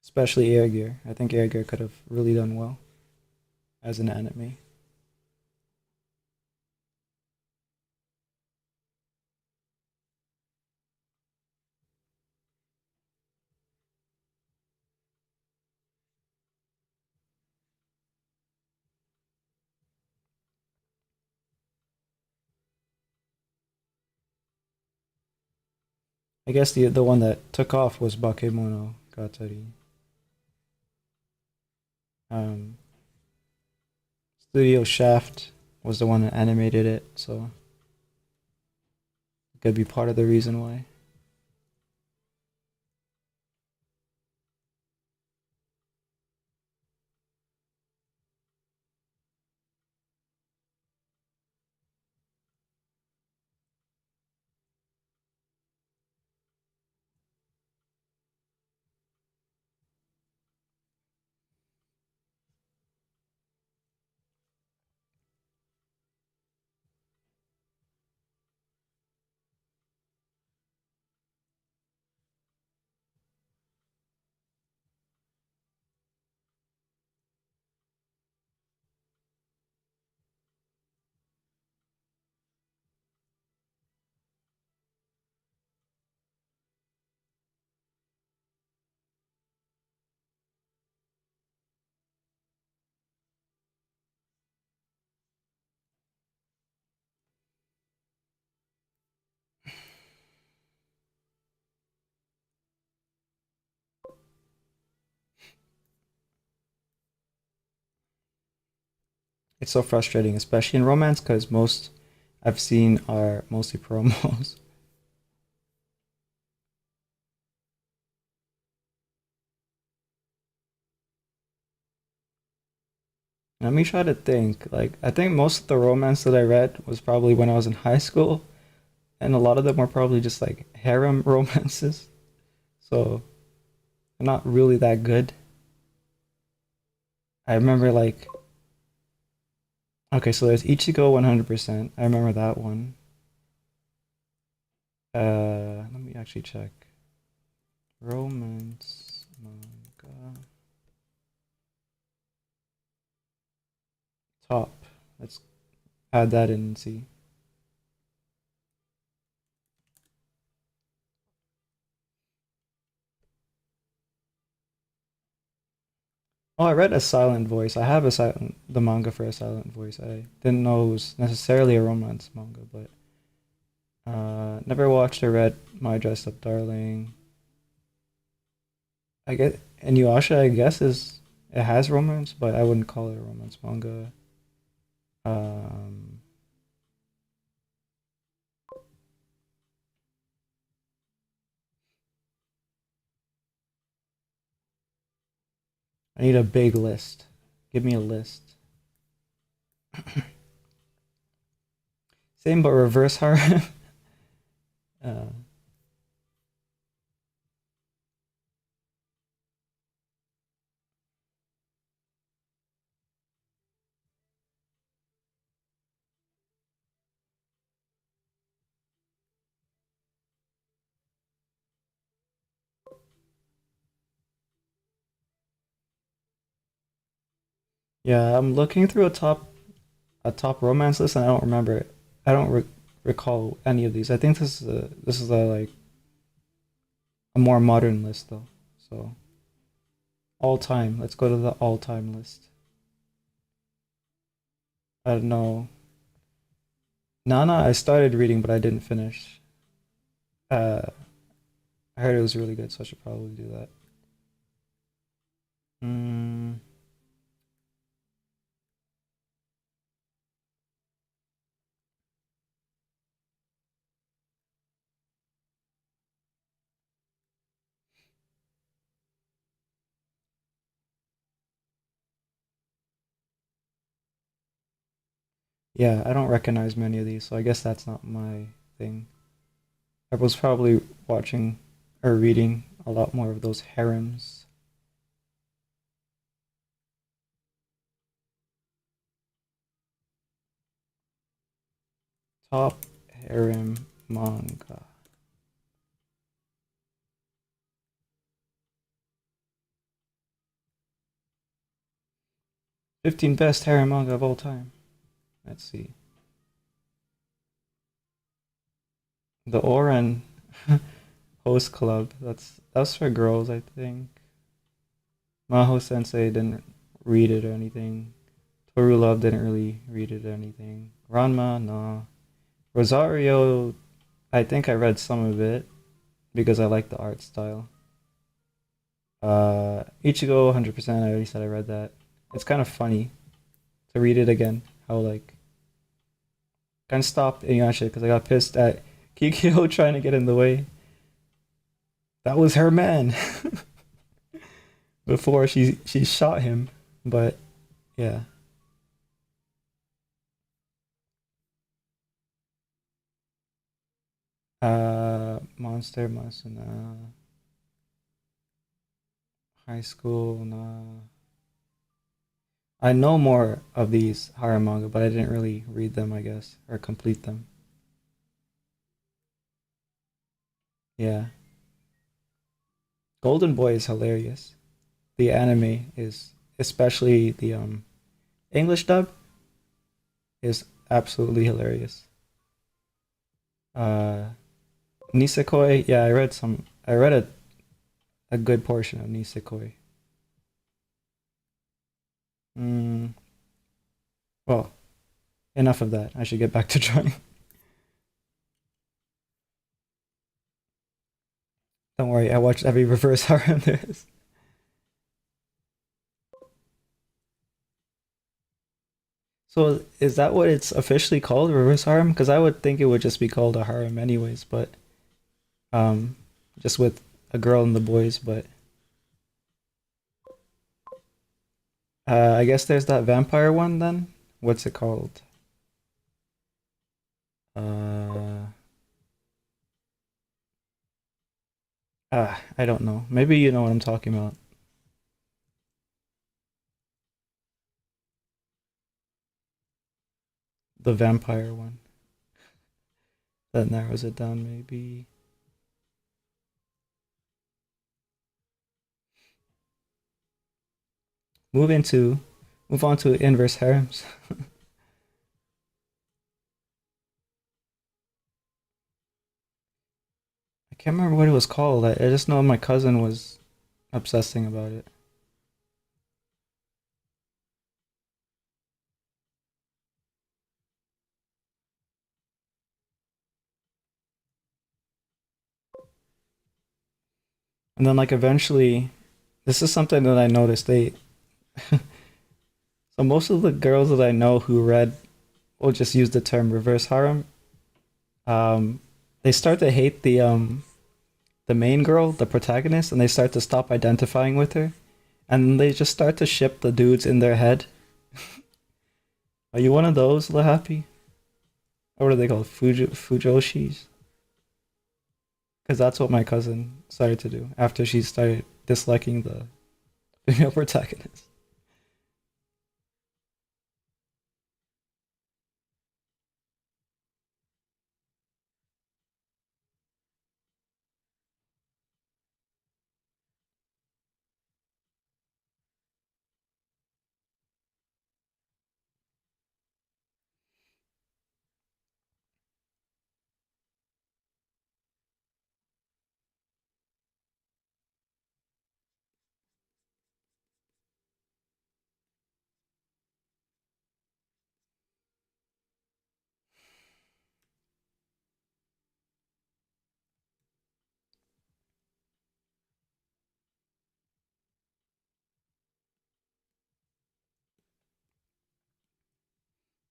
Especially Air Gear. I think Air Gear could have really done well as an anime. I guess the one that took off was Bakemonogatari. Um, Studio Shaft was the one that animated it, so it could be part of the reason why. It's so frustrating, especially in romance, because most I've seen are mostly promos. Let me try to think. Like, I think most of the romance that I read was probably when I was in high school, and a lot of them were probably just like harem romances. So, they're not really that good. I remember like, okay, so there's Ichigo 100%. I remember that one. Let me actually check. Romance manga top. Let's add that in and see. Oh, I read A Silent Voice. I have the manga for A Silent Voice. I didn't know it was necessarily a romance manga, but never watched or read My Dressed Up Darling. I get Inuyasha, I guess is it has romance, but I wouldn't call it a romance manga. Um, I need a big list. Give me a list. Same but reverse harem. uh, yeah, I'm looking through a top romance list, and I don't remember it. I don't recall any of these. I think this is a like a more modern list though. So all time. Let's go to the all time list. I don't know. Nana, I started reading, but I didn't finish. Uh, I heard it was really good, so I should probably do that. Mm, yeah, I don't recognize many of these, so I guess that's not my thing. I was probably watching or reading a lot more of those harems. Top harem manga. 15 best harem manga of all time. Let's see. The Oren Host Club. That's for girls, I think. Maho Sensei didn't read it or anything. Toru Love didn't really read it or anything. Ranma, no. Rosario, I think I read some of it because I like the art style. Ichigo, 100%. I already said I read that. It's kind of funny to read it again. How like kind of stopped Inuyasha because I got pissed at Kikyo trying to get in the way. That was her man before she shot him. But yeah, Monster Masuna, High School. Nah, I know more of these horror manga, but I didn't really read them, I guess, or complete them. Yeah, Golden Boy is hilarious. The anime is, especially the English dub, is absolutely hilarious. Uh, Nisekoi, yeah, I read some. I read a good portion of Nisekoi. Mm, well, enough of that. I should get back to drawing. Don't worry, I watched every reverse harem there is. So is that what it's officially called, reverse harem? Because I would think it would just be called a harem anyways, but um, just with a girl and the boys. But I guess there's that vampire one then. What's it called? Uh, I don't know. Maybe you know what I'm talking about. The vampire one. That narrows it down, maybe. Move into, move on to inverse harems. I can't remember what it was called. I just know my cousin was obsessing about it. And then like eventually, this is something that I noticed. So most of the girls that I know who read will just use the term reverse harem. Um, they start to hate the main girl, the protagonist, and they start to stop identifying with her, and they just start to ship the dudes in their head. Are you one of those, Lahappy? Or what are they called? Fujoshis? Because that's what my cousin started to do after she started disliking the female protagonist.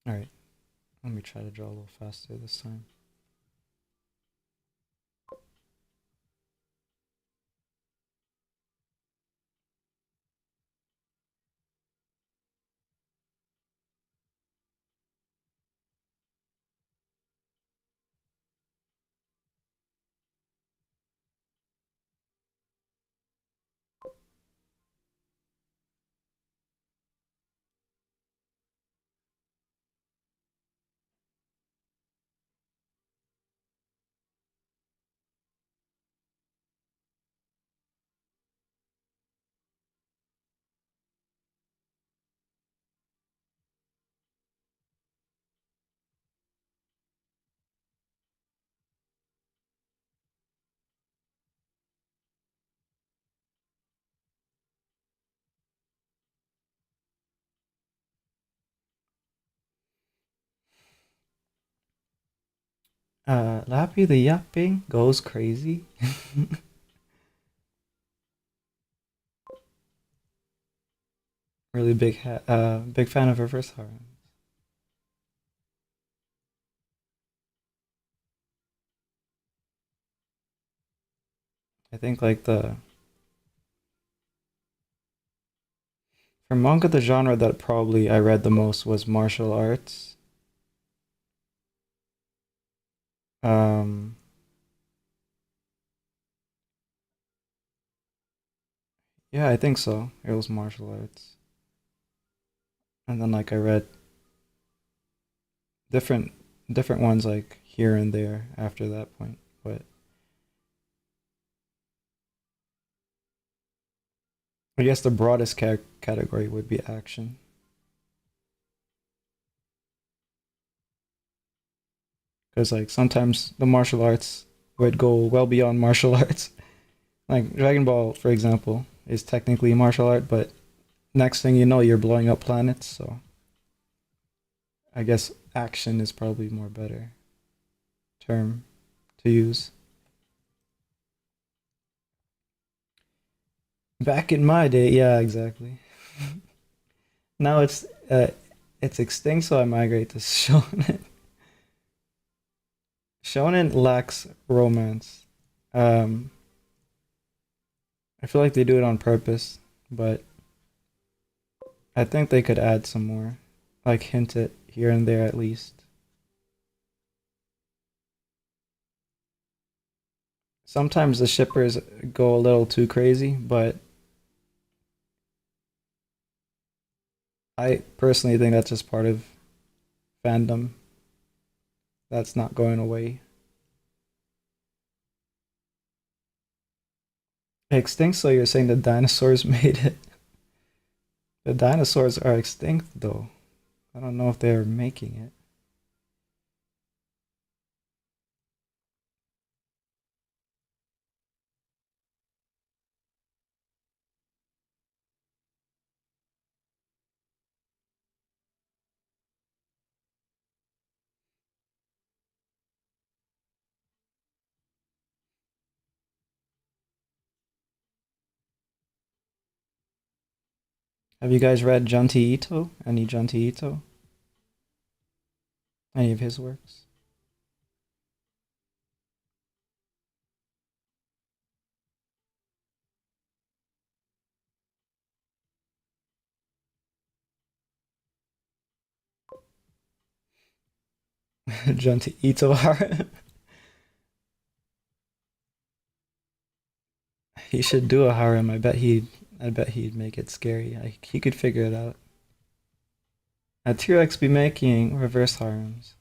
All right, let me try to draw a little faster this time. Lappy the yapping goes crazy. Really big fan of reverse harem. I think like the for manga the genre that probably I read the most was martial arts. Um, yeah, I think so. It was martial arts, and then like I read different different ones like here and there after that point. But I guess the broadest category would be action, because like sometimes the martial arts would go well beyond martial arts. Like Dragon Ball, for example, is technically martial art, but next thing you know, you're blowing up planets. So I guess action is probably more better term to use. Back in my day, yeah, exactly. Now it's extinct, so I migrate to shonen. Shonen lacks romance. Um, I feel like they do it on purpose, but I think they could add some more, like hint it here and there at least. Sometimes the shippers go a little too crazy, but I personally think that's just part of fandom. That's not going away. Extinct, so you're saying the dinosaurs made it? The dinosaurs are extinct, though. I don't know if they're making it. Have you guys read Junti Ito? Any Junti Ito? Any of his works? Junti Ito. He should do a harem. I bet he'd make it scary. He could figure it out. A T-Rex be making reverse harems.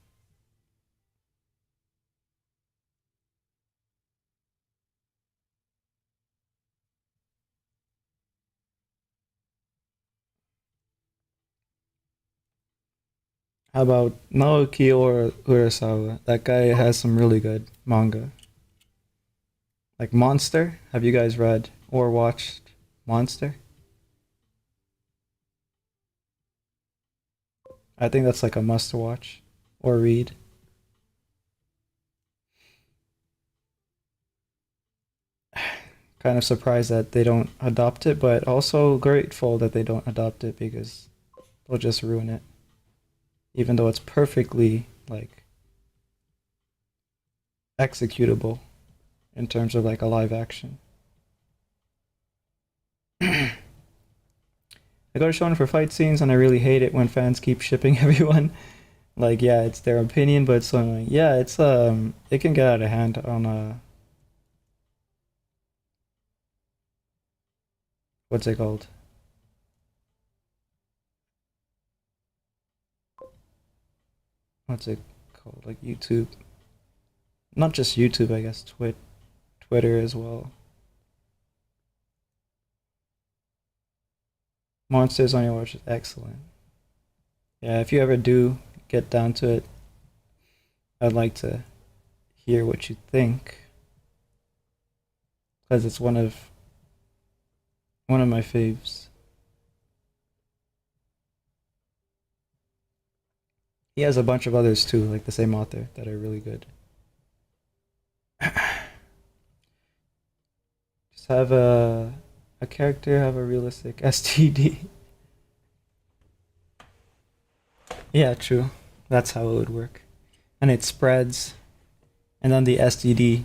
How about Naoki or Urasawa? That guy has some really good manga. Like Monster. Have you guys read or watched Monster? I think that's like a must watch or read. Kind of surprised that they don't adopt it, but also grateful that they don't adopt it because they'll just ruin it. Even though it's perfectly like executable in terms of like a live action. I go to Shonen for fight scenes, and I really hate it when fans keep shipping everyone. Like, yeah, it's their opinion, but it's so annoying. Yeah, it can get out of hand on what's it called? What's it called? Like YouTube, not just YouTube, I guess. Twitter as well. Monsters on Your Watch is excellent. Yeah, if you ever do get down to it, I'd like to hear what you think because it's one of my faves. He has a bunch of others too, like the same author that are really good. Just have a character have a realistic STD. Yeah, true. That's how it would work. And it spreads, and then the STD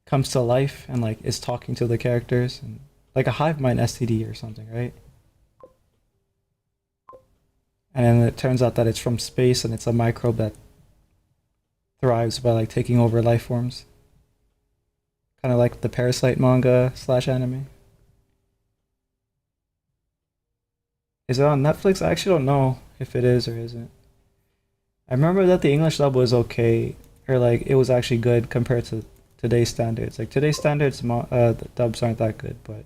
comes to life and like is talking to the characters, and like a hive mind STD or something, right? And then it turns out that it's from space and it's a microbe that thrives by like taking over life forms, kind of like the Parasite manga slash anime. Is it on Netflix? I actually don't know if it is or isn't. I remember that the English dub was okay, or like it was actually good compared to today's standards. Like today's standards, the dubs aren't that good, but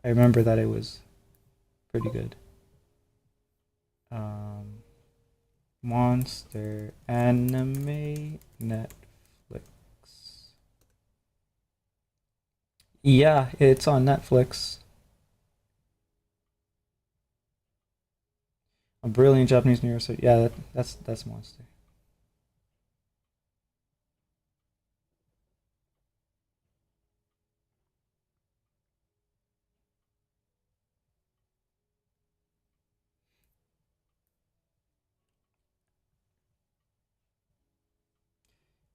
I remember that it was pretty good. Um, Monster anime Netflix. Yeah, it's on Netflix. A brilliant Japanese neuro. Yeah, that's Monster.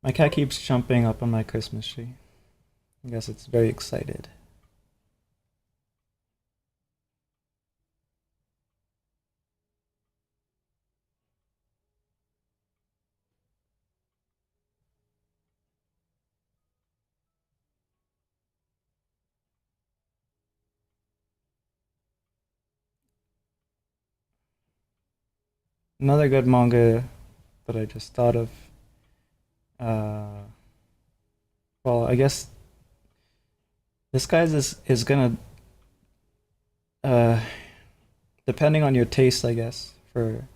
My cat keeps jumping up on my Christmas tree. I guess it's very excited. Another good manga that I just thought of. Uh, well, I guess this guy's is gonna uh, depending on your taste, I guess for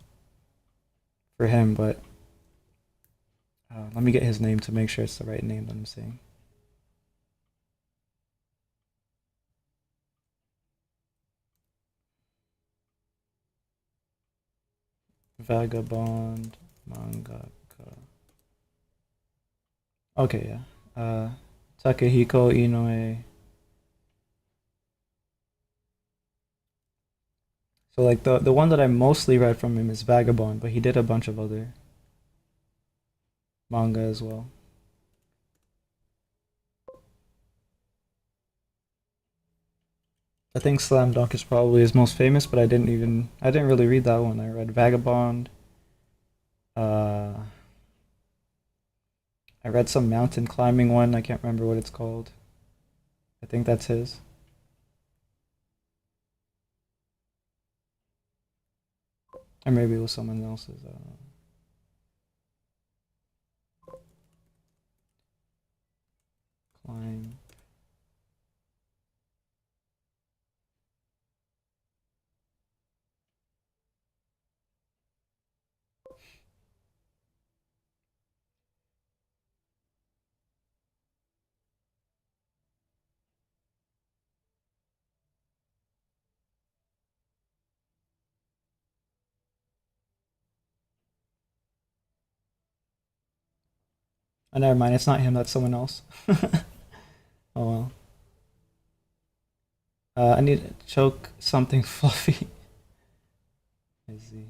him. But let me get his name to make sure it's the right name that I'm saying. Vagabond mangaka. Okay, yeah. Takehiko Inoue. So like the one that I mostly read from him is Vagabond, but he did a bunch of other manga as well. I think Slam Dunk is probably his most famous, but I didn't really read that one. I read Vagabond. Uh, I read some mountain climbing one. I can't remember what it's called. I think that's his. Or maybe it was someone else's. I don't know. Climb. Oh, never mind. It's not him. That's someone else. Oh well. I need to choke something fluffy. I see.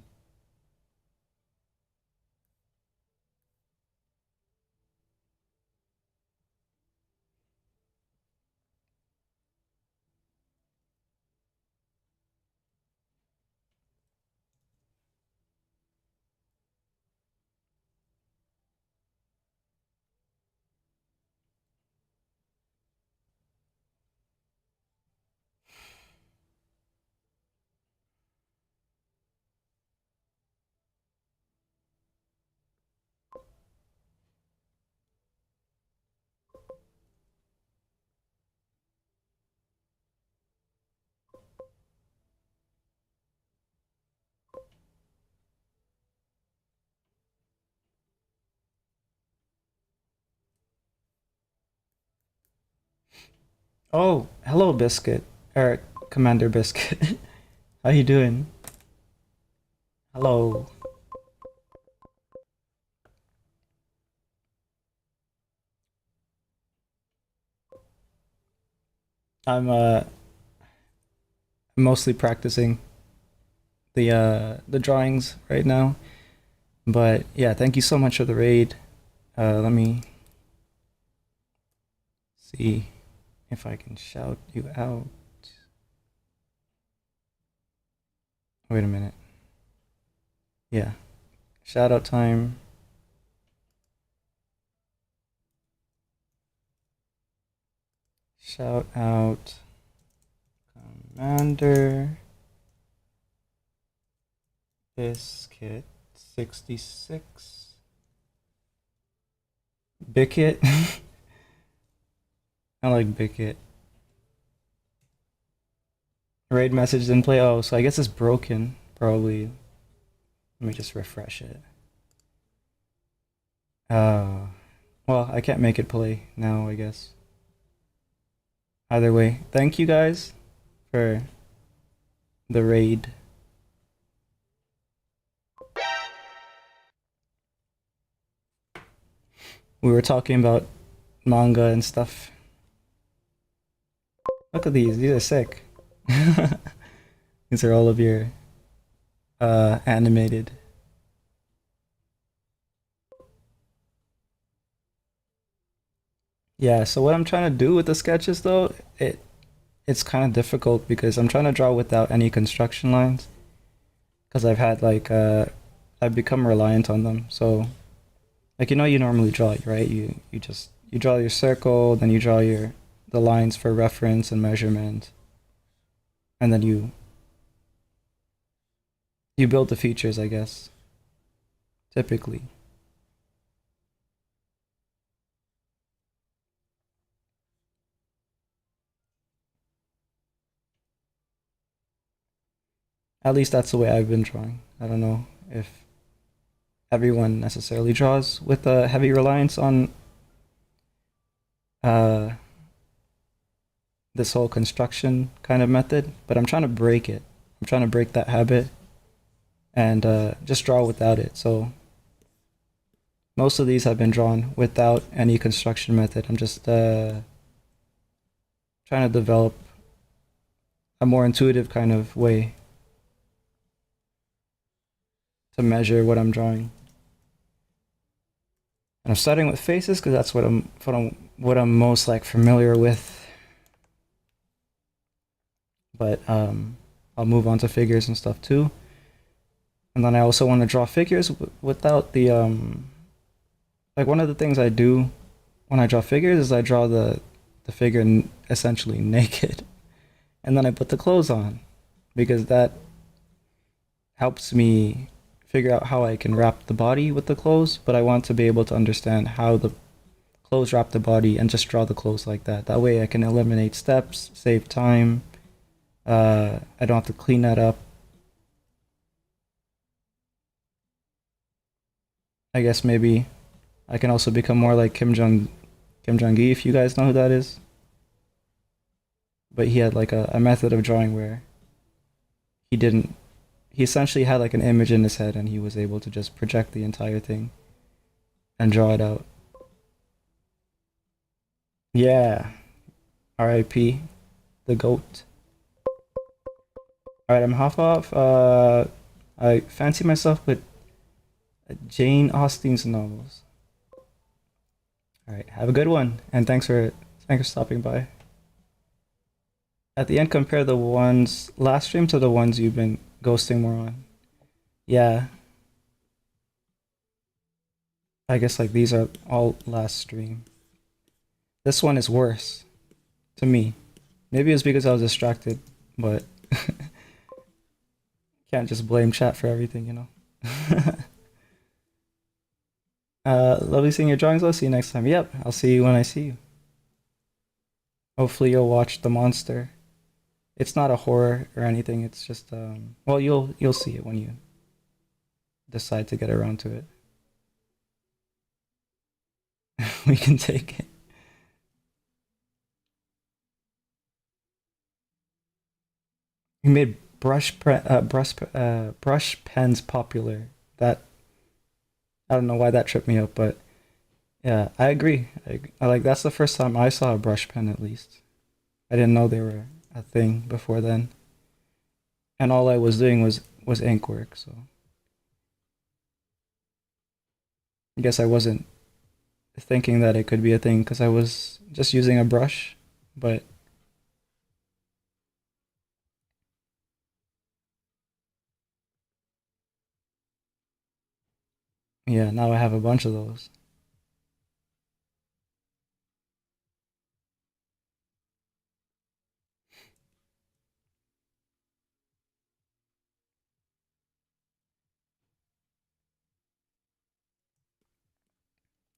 Oh, hello, Biscuit. Or Commander Biscuit. How you doing? Hello. I'm mostly practicing the drawings right now. But yeah, thank you so much for the raid. Let me see if I can shout you out. Wait a minute. Yeah, shout out time. Shout out Commander Biscuit 66. Bickett. I like Bickett. Raid message didn't play. Oh, so I guess it's broken. Probably. Let me just refresh it. Uh, well, I can't make it play now, I guess. Either way, thank you guys for the raid. We were talking about manga and stuff. Look at these. These are sick. These are all of your animated. Yeah, so what I'm trying to do with the sketches though, it's kind of difficult because I'm trying to draw without any construction lines because I've had I've become reliant on them. So like you normally draw, right? You just you draw your circle, then you draw your the lines for reference and measurement, and then you build the features, I guess, typically. At least that's the way I've been drawing. I don't know if everyone necessarily draws with a heavy reliance on uh, this whole construction kind of method, but I'm trying to break it. I'm trying to break that habit and just draw without it. So most of these have been drawn without any construction method. I'm just trying to develop a more intuitive kind of way to measure what I'm drawing. And I'm starting with faces because that's what I'm most like familiar with. But I'll move on to figures and stuff too. And then I also want to draw figures without the like one of the things I do when I draw figures is I draw the figure essentially naked, and then I put the clothes on because that helps me figure out how I can wrap the body with the clothes. But I want to be able to understand how the clothes wrap the body and just draw the clothes like that. That way I can eliminate steps, save time. I don't have to clean that up. I guess maybe I can also become more like Kim Jong Gi if you guys know who that is. But he had like a method of drawing where he didn't he essentially had like an image in his head and he was able to just project the entire thing and draw it out. Yeah, R.I.P. the goat. All right, I'm half off. I fancy myself with Jane Austen's novels. All right, have a good one, and thanks for stopping by. At the end, compare the ones last stream to the ones you've been ghosting more on. Yeah, I guess like these are all last stream. This one is worse to me. Maybe it's because I was distracted, but can't just blame chat for everything. Lovely seeing your drawings. I'll see you next time. Yep, I'll see you when I see you. Hopefully you'll watch The Monster. It's not a horror or anything. It's just well, you'll see it when you decide to get around to it. We can take it. We made brush pens popular. That I don't know why that tripped me up, but yeah, I agree. I like that's the first time I saw a brush pen at least. I didn't know they were a thing before then, and all I was doing was ink work. So I guess I wasn't thinking that it could be a thing because I was just using a brush. But yeah, now I have a bunch of those.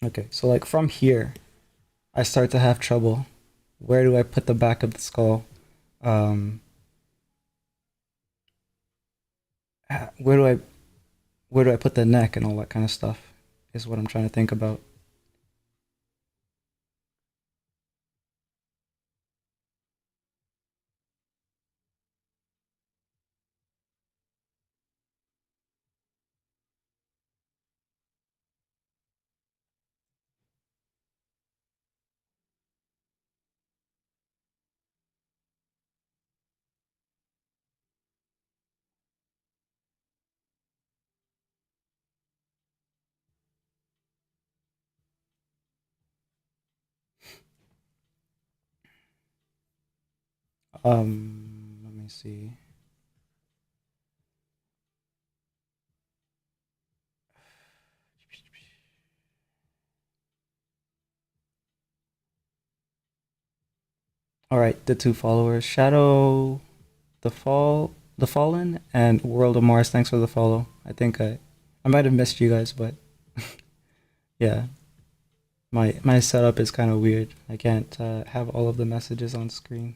Okay, so like from here, I start to have trouble. Where do I put the back of the skull? Um, where do I put the neck and all that kind of stuff? Is what I'm trying to think about. Let me see. All right, the two followers, Shadow, the Fallen, and World of Mars. Thanks for the follow. I think I might have missed you guys, but yeah, my setup is kind of weird. I can't have all of the messages on screen.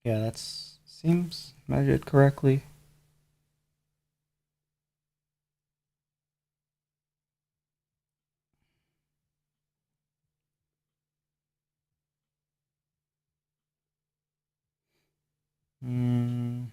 Yeah, that seems measured correctly. Mm,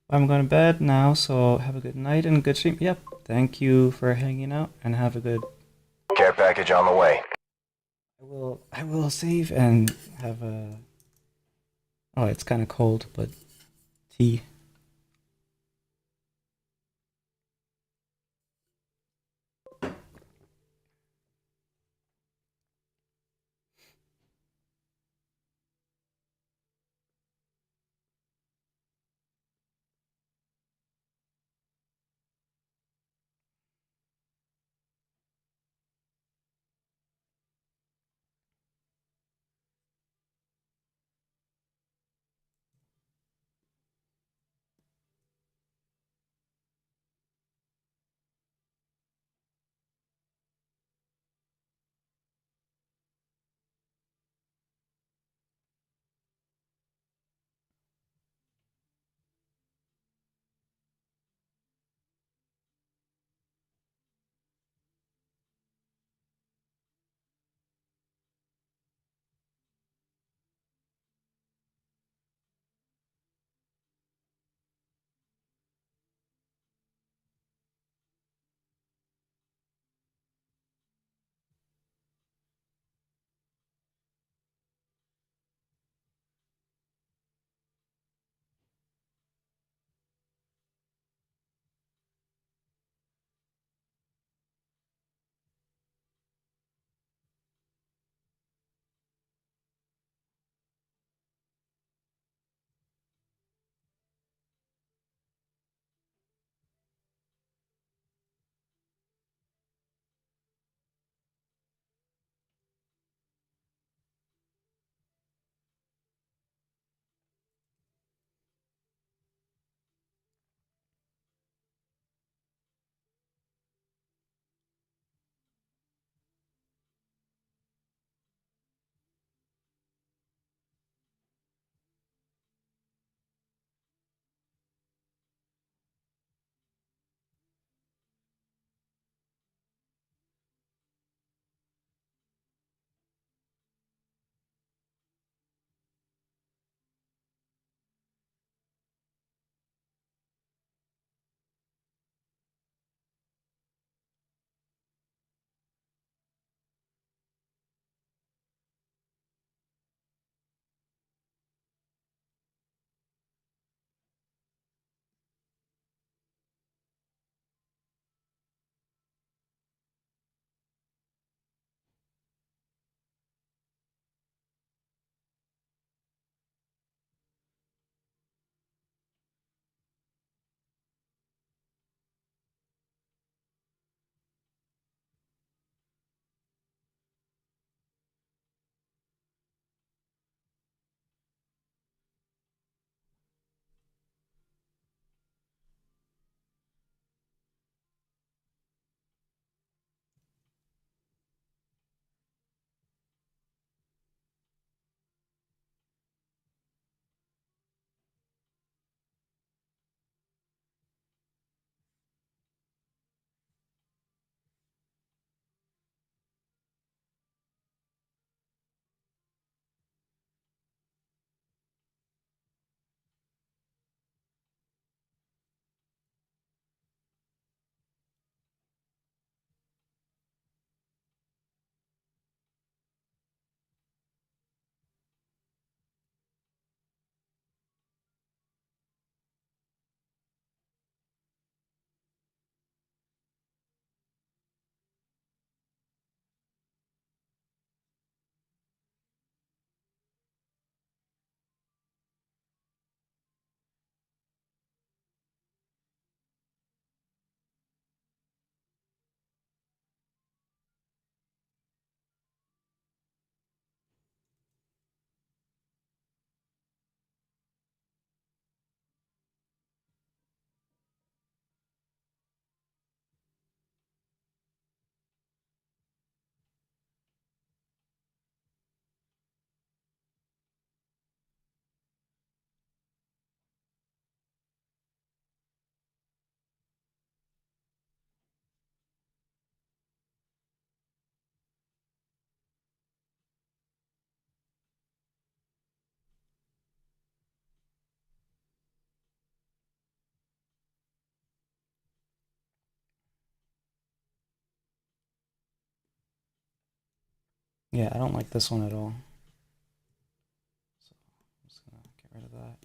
I'm going to bed now, so have a good night and good stream. Yep. Thank you for hanging out and have a good Care package on the way. I will save and have a. Oh, it's kind of cold, but tea. Yeah, I don't like this one at all. So I'm just gonna get rid of that.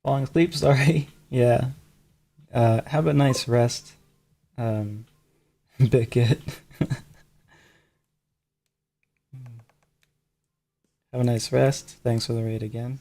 Falling asleep, sorry. Yeah. Have a nice rest, um, Bickett. Have a nice rest. Thanks for the raid again.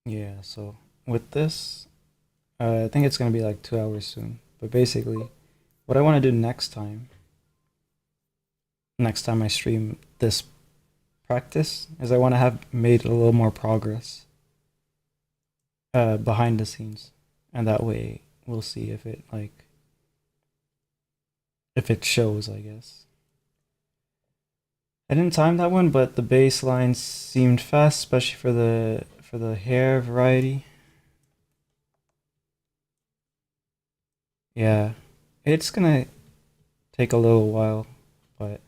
Yeah, so with this, I think it's gonna be like 2 hours soon. But basically, what I want to do next time I stream this practice, is I want to have made a little more progress behind the scenes, and that way we'll see if it like if it shows, I guess. I didn't time that one, but the baseline seemed fast, especially for the hair variety. Yeah, it's gonna take a little while, but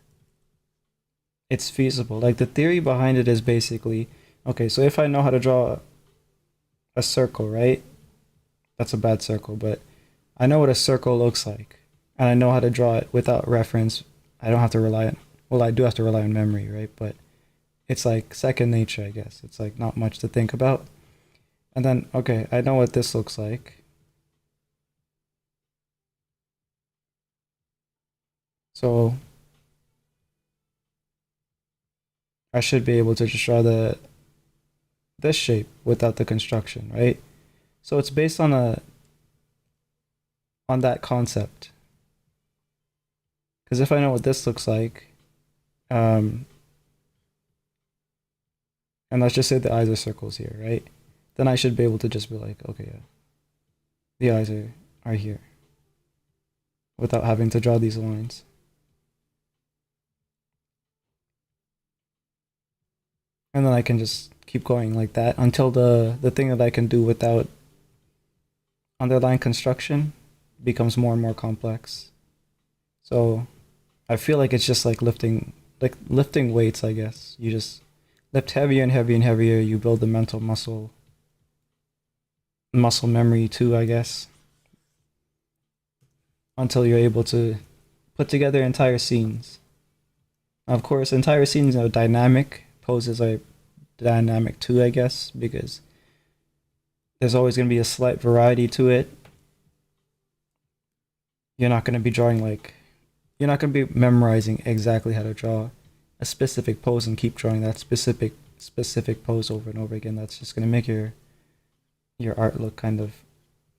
it's feasible. Like the theory behind it is basically, okay, so if I know how to draw a circle, right? That's a bad circle, but I know what a circle looks like, and I know how to draw it without reference. I don't have to rely on, well, I do have to rely on memory, right? But it's like second nature, I guess. It's like not much to think about. And then, okay, I know what this looks like. So I should be able to just draw the this shape without the construction, right? So it's based on that concept. Because if I know what this looks like, um, and let's just say the eyes are circles here, right? Then I should be able to just be like, okay, yeah, the eyes are here without having to draw these lines. And then I can just keep going like that until the thing that I can do without underline construction becomes more and more complex. So I feel like it's just like lifting weights, I guess. You just lift heavier and heavier and heavier, you build the mental muscle memory too, I guess, until you're able to put together entire scenes. Of course, entire scenes are dynamic. Poses are dynamic too, I guess, because there's always going to be a slight variety to it. You're not going to be drawing like you're not going to be memorizing exactly how to draw a specific pose and keep drawing that specific pose over and over again. That's just going to make your art look kind of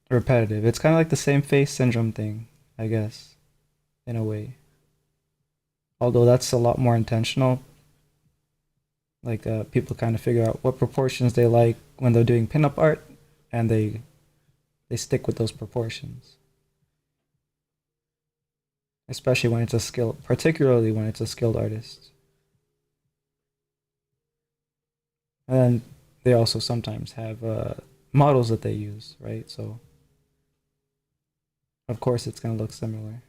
repetitive. It's kind of like the same face syndrome thing, I guess, in a way. Although that's a lot more intentional. Like people kind of figure out what proportions they like when they're doing pinup art, and they stick with those proportions. Especially when it's a skill, particularly when it's a skilled artist. And then they also sometimes have models that they use, right? So of course it's gonna look similar.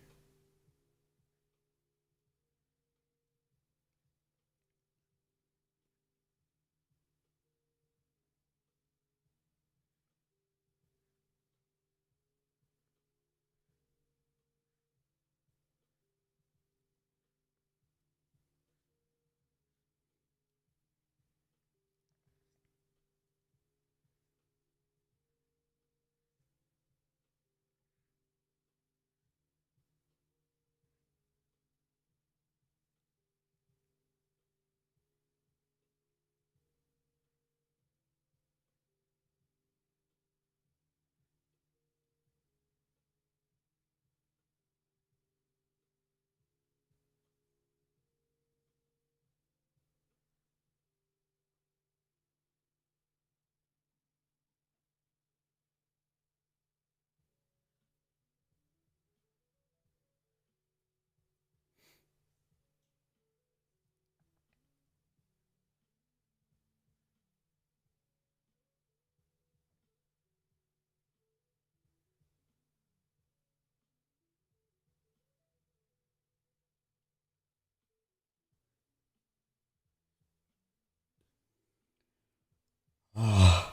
Oh,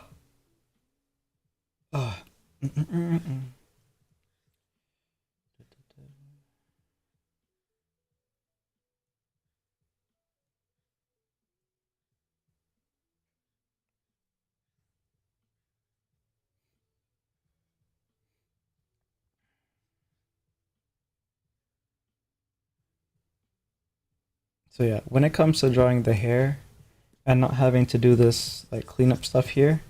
oh. So yeah, when it comes to drawing the hair and not having to do this like cleanup stuff here,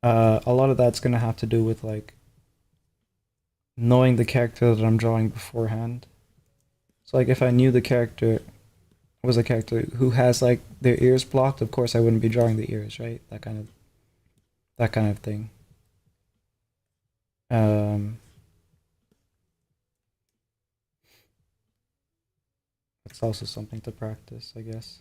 A lot of that's gonna have to do with like knowing the character that I'm drawing beforehand. So like if I knew the character was a character who has like their ears blocked, of course I wouldn't be drawing the ears, right? That kind of thing. Um, it's also something to practice, I guess.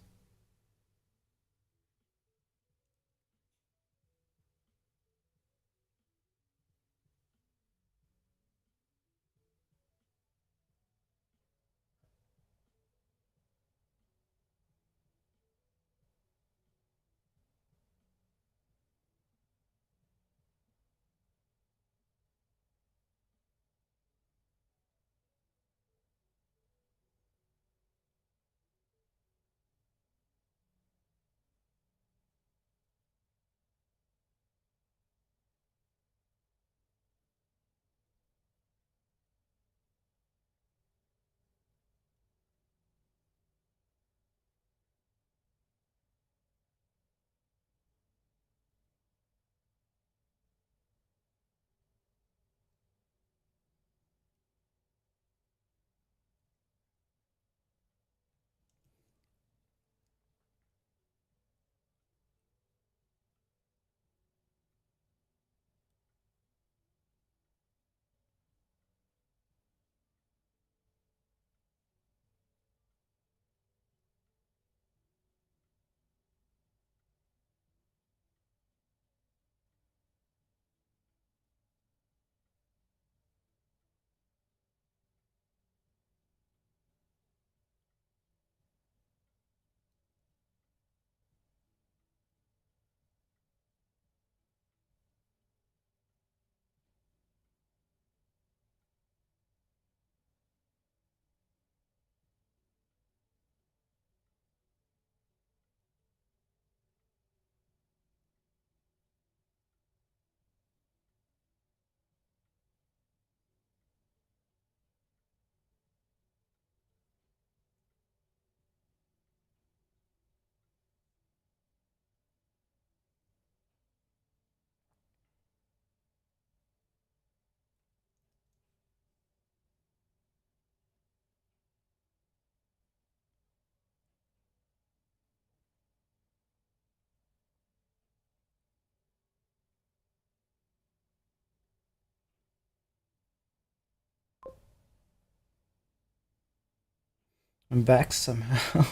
I'm back somehow.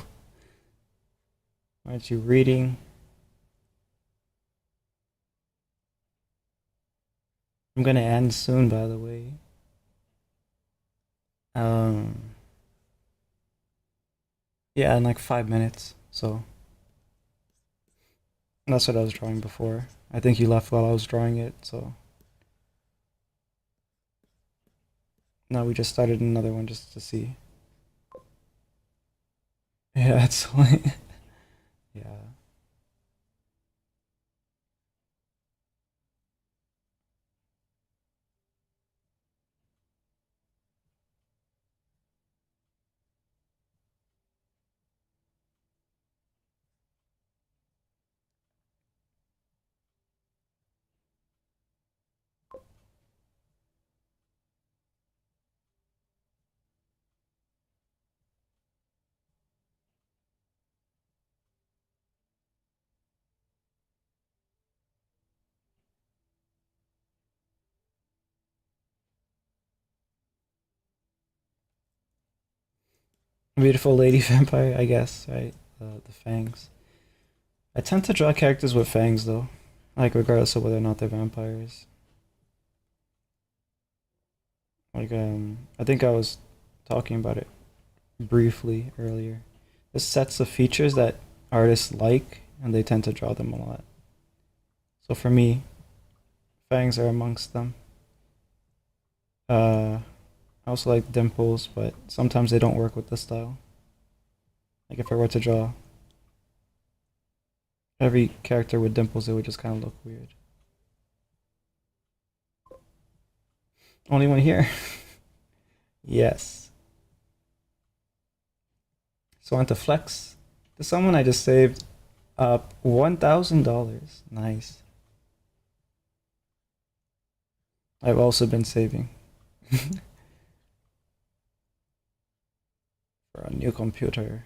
Aren't you reading? I'm gonna end soon, by the way. Um, yeah, in like 5 minutes. So that's what I was drawing before. I think you left while I was drawing it, so now we just started another one just to see. Yeah, it's like yeah. Beautiful lady vampire, I guess, right? The fangs. I tend to draw characters with fangs though, like regardless of whether or not they're vampires. Like I think I was talking about it briefly earlier. There's sets of features that artists like, and they tend to draw them a lot. So for me, fangs are amongst them. I also like dimples, but sometimes they don't work with the style. Like if I were to draw every character with dimples, it would just kind of look weird. Only one here. Yes. So on to flex. To someone I just saved up $1,000. Nice. I've also been saving for a new computer.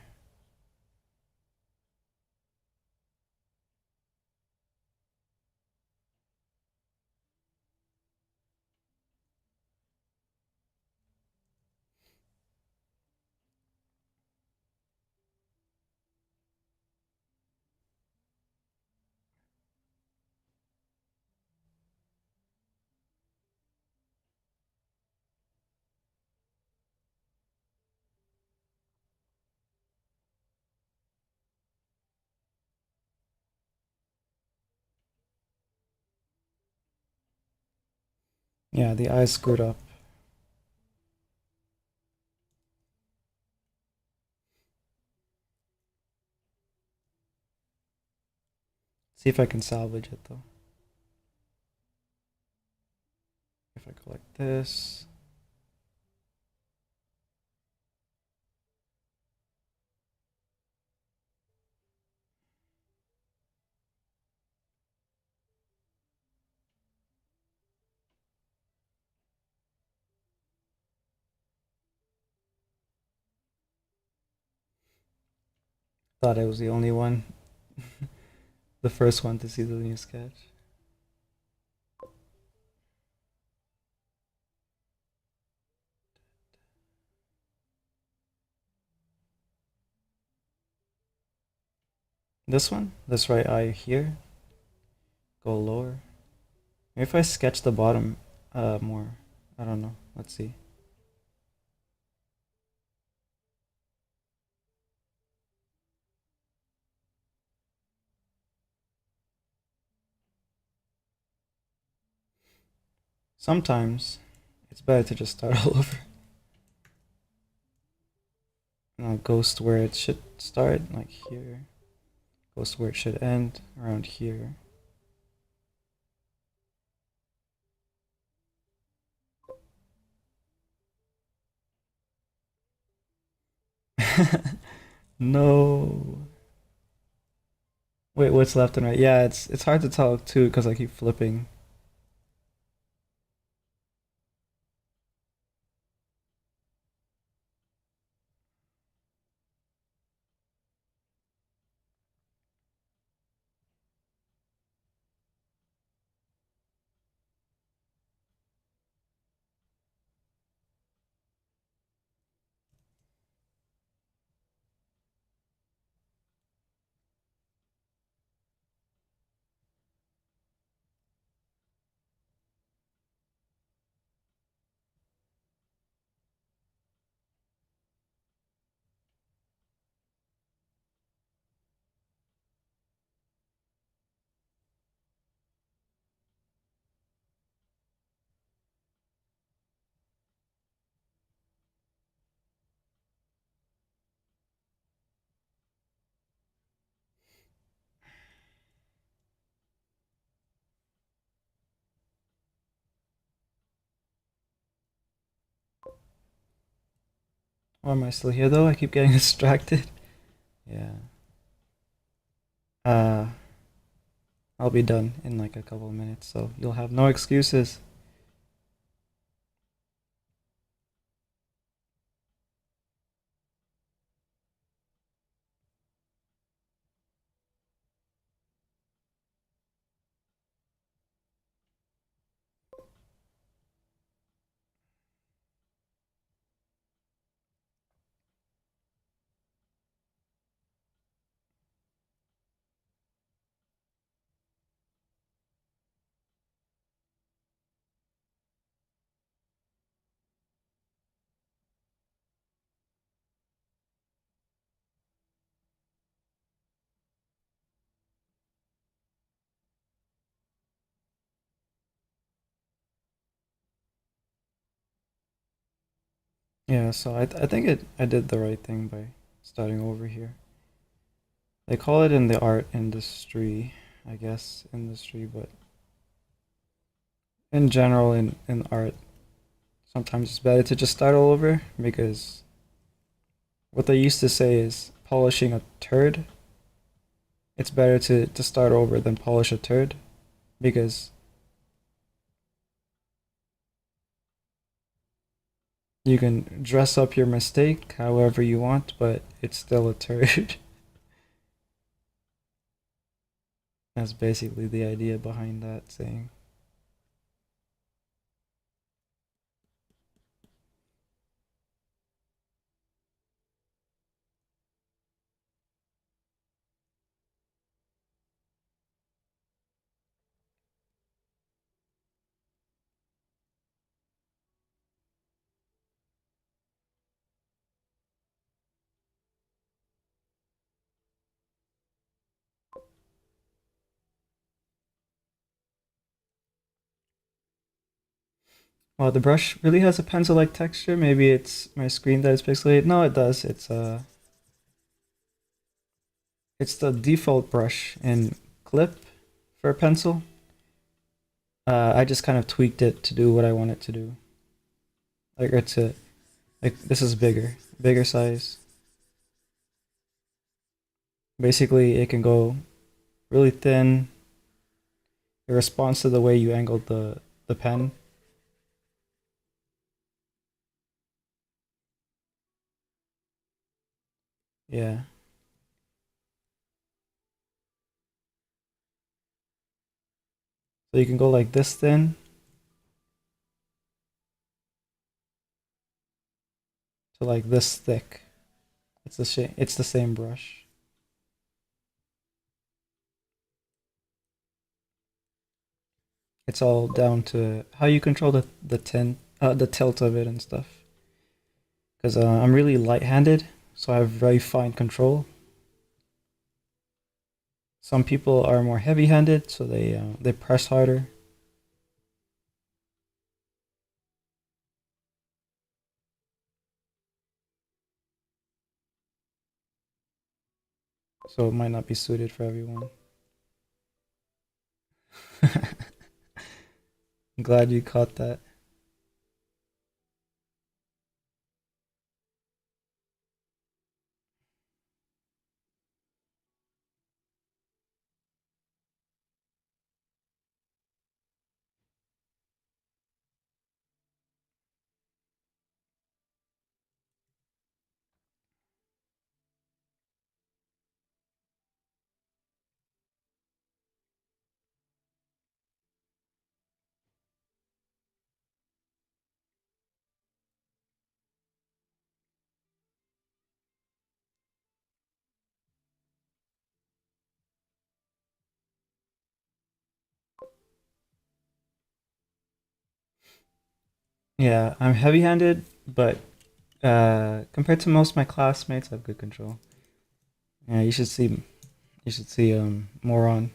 Yeah, the eyes screwed up. See if I can salvage it though. If I go like this. Thought I was the only one. The first one to see the new sketch. This one? This right eye here. Go lower. Maybe if I sketch the bottom more. I don't know. Let's see. Sometimes it's better to just start all over. And I'll ghost where it should start, like here. Ghost where it should end, around here. No. Wait, what's left and right? Yeah, it's hard to tell too because I keep flipping. Why am I still here though? I keep getting distracted. Yeah. Uh, I'll be done in like a couple of minutes, so you'll have no excuses. Yeah, so I think I did the right thing by starting over here. They call it in the art industry, I guess, industry, but in general in art, sometimes it's better to just start all over because what they used to say is polishing a turd. It's better to start over than polish a turd because You can dress up your mistake however you want, but it's still a turd. That's basically the idea behind that saying. Well, the brush really has a pencil-like texture. Maybe it's my screen that is pixelated. No, it does. It's the default brush in Clip for a pencil. I just kind of tweaked it to do what I want it to do. Like, or to like this is bigger size. Basically, it can go really thin. It responds to the way you angled the pen. Yeah. So you can go like this thin to like this thick. It's the same brush. It's all down to how you control the tilt of it and stuff. Because I'm really light-handed, so I have very fine control. Some people are more heavy-handed, so they press harder. So it might not be suited for everyone. I'm glad you caught that. Yeah, I'm heavy-handed, but compared to most of my classmates, I have good control. Yeah, you should see moron.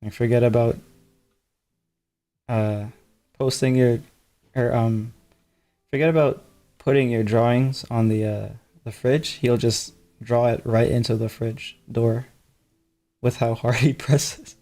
And forget about uh posting your or forget about putting your drawings on the fridge. He'll just draw it right into the fridge door with how hard he presses.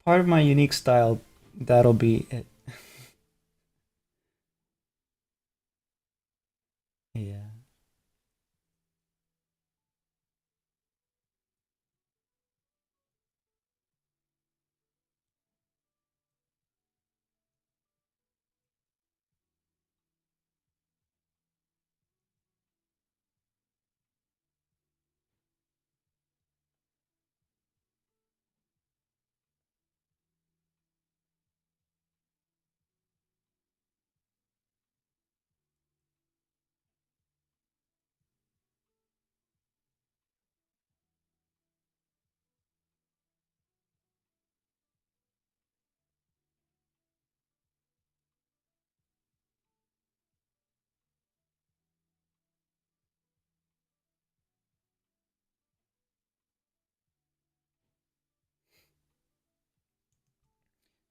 Part of my unique style, that'll be it. Yeah.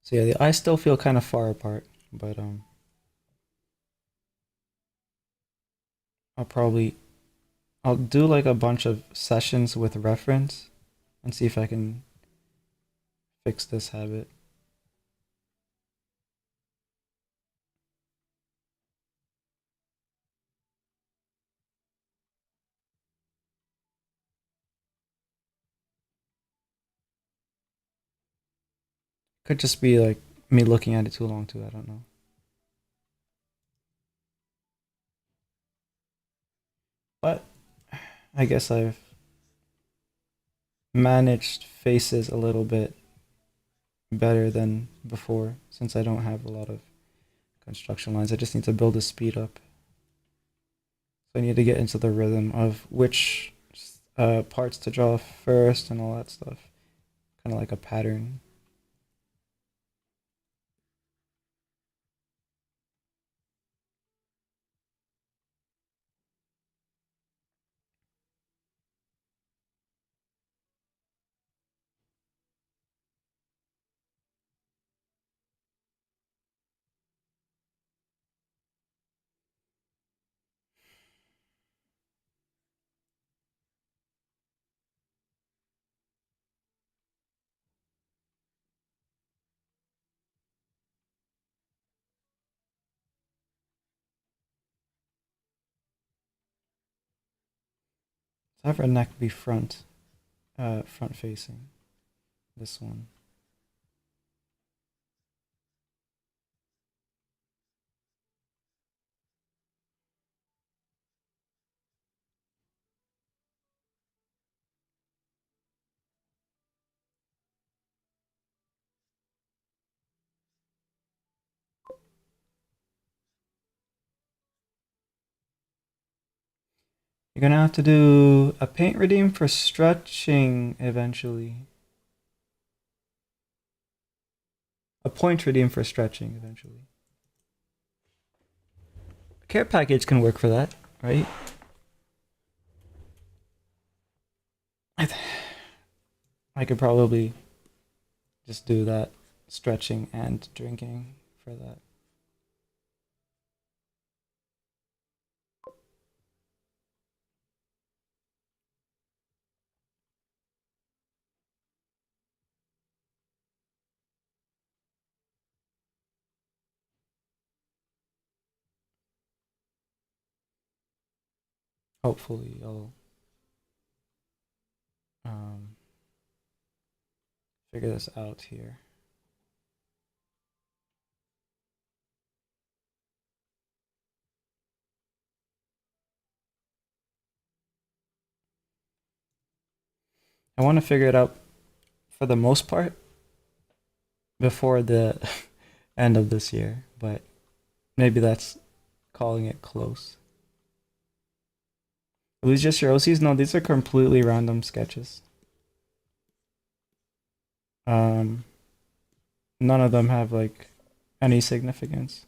So yeah, the eyes still feel kind of far apart, but I'll probably I'll do like a bunch of sessions with reference and see if I can fix this habit. Could just be like me looking at it too long too, I don't know. But I guess I've managed faces a little bit better than before since I don't have a lot of construction lines. I just need to build the speed up. So I need to get into the rhythm of which parts to draw first and all that stuff. Kind of like a pattern. So have her neck be front facing. This one. You're gonna have to do a paint redeem for stretching eventually. A point redeem for stretching eventually. A care package can work for that, right? I could probably just do that stretching and drinking for that. Hopefully, I'll um, figure this out here. I want to figure it out for the most part before the end of this year, but maybe that's calling it close. Are these just your OCs? No, these are completely random sketches. Um, None of them have like any significance.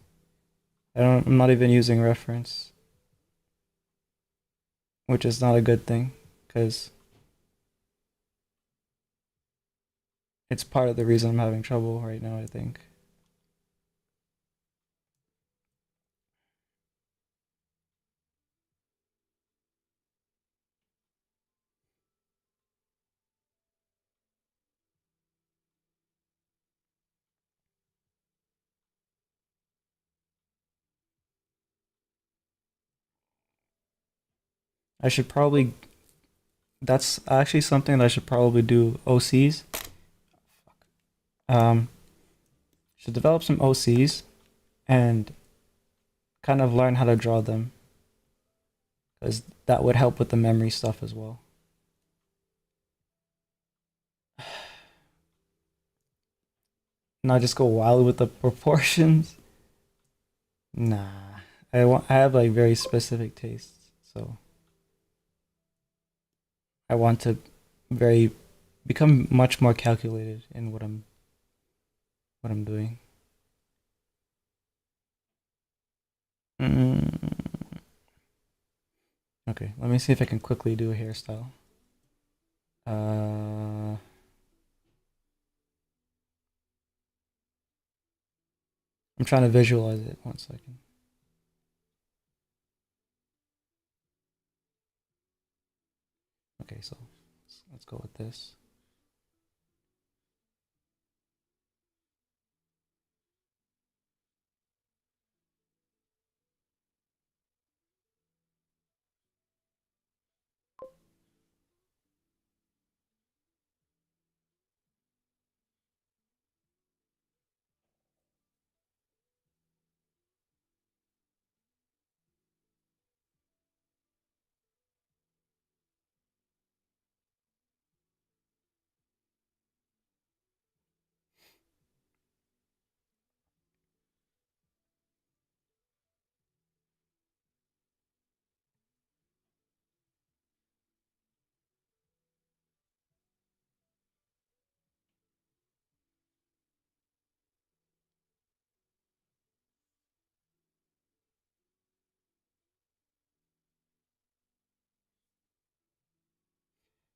I'm not even using reference, which is not a good thing because it's part of the reason I'm having trouble right now, I think. I should probably That's actually something that I should probably do OCs. Um should develop some OCs and kind of learn how to draw them because that would help with the memory stuff as well. Not just go wild with the proportions. Nah. I have like very specific tastes, so I want to very become much more calculated in what I'm doing. Mm, okay, let me see if I can quickly do a hairstyle. Uh I'm trying to visualize it. 1 second. Okay, so let's go with this.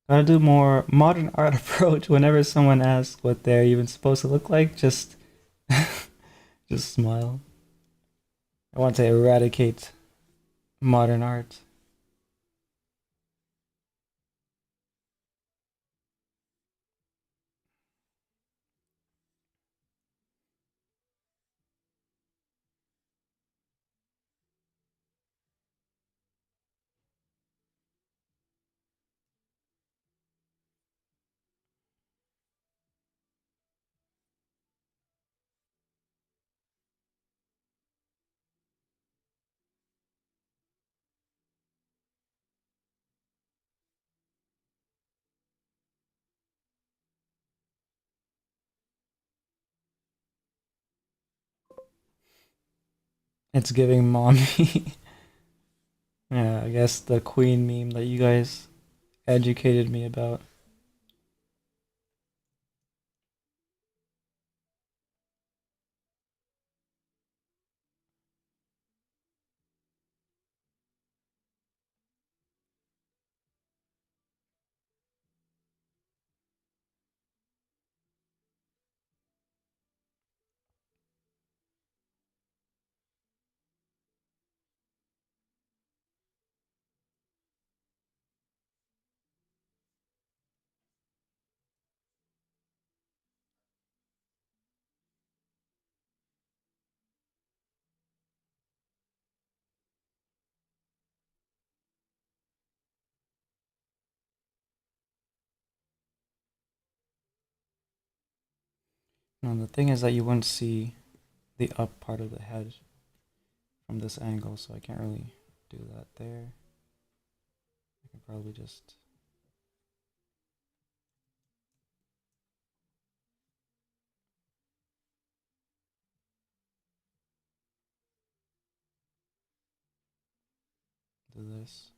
Gotta do more modern art approach whenever someone asks what they're even supposed to look like. Just smile. I want to eradicate modern art. It's giving mommy. Yeah, I guess the queen meme that you guys educated me about. No, the thing is that you wouldn't see the up part of the head from this angle, so I can't really do that there. I can probably just do this.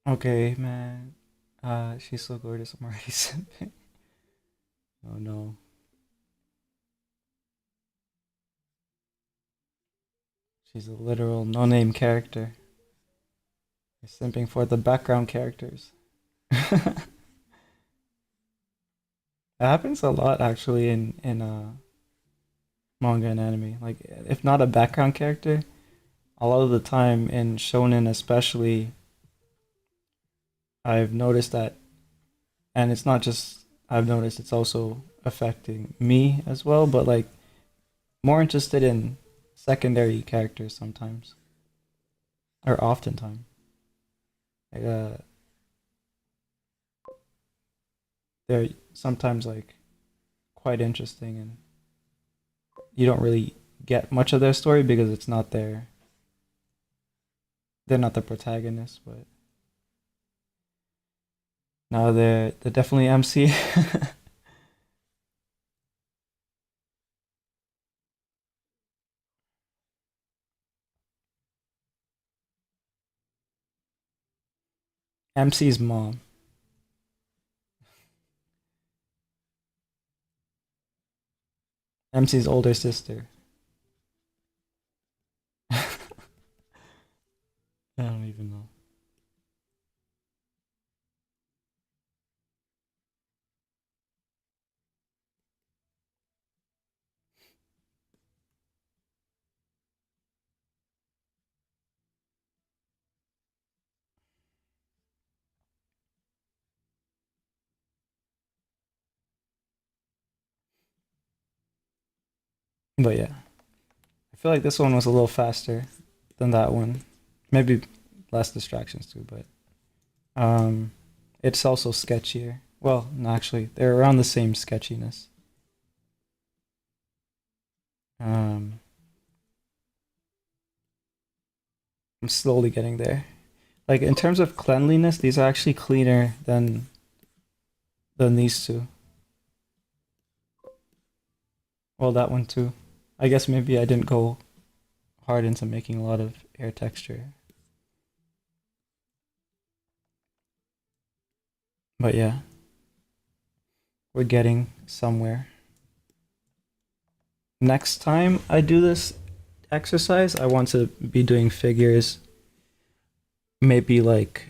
Okay, man. She's so gorgeous. I'm already simping. Oh no. She's a literal no-name character. You're simping for the background characters. It happens a lot actually in manga and anime. Like if not a background character, a lot of the time in shonen especially, I've noticed that, and it's not just I've noticed, it's also affecting me as well, but like more interested in secondary characters sometimes, or oftentimes. Like, they're sometimes like quite interesting, and you don't really get much of their story because it's not they're not the protagonist, but no, they're definitely MC. MC's mom, MC's older sister. I don't even know. But yeah, I feel like this one was a little faster than that one. Maybe less distractions too, but um, it's also sketchier. Well, no, actually, they're around the same sketchiness. Um, I'm slowly getting there. Like in terms of cleanliness, these are actually cleaner than these two. Well, that one too. I guess maybe I didn't go hard into making a lot of air texture. But yeah, we're getting somewhere. Next time I do this exercise, I want to be doing figures, maybe like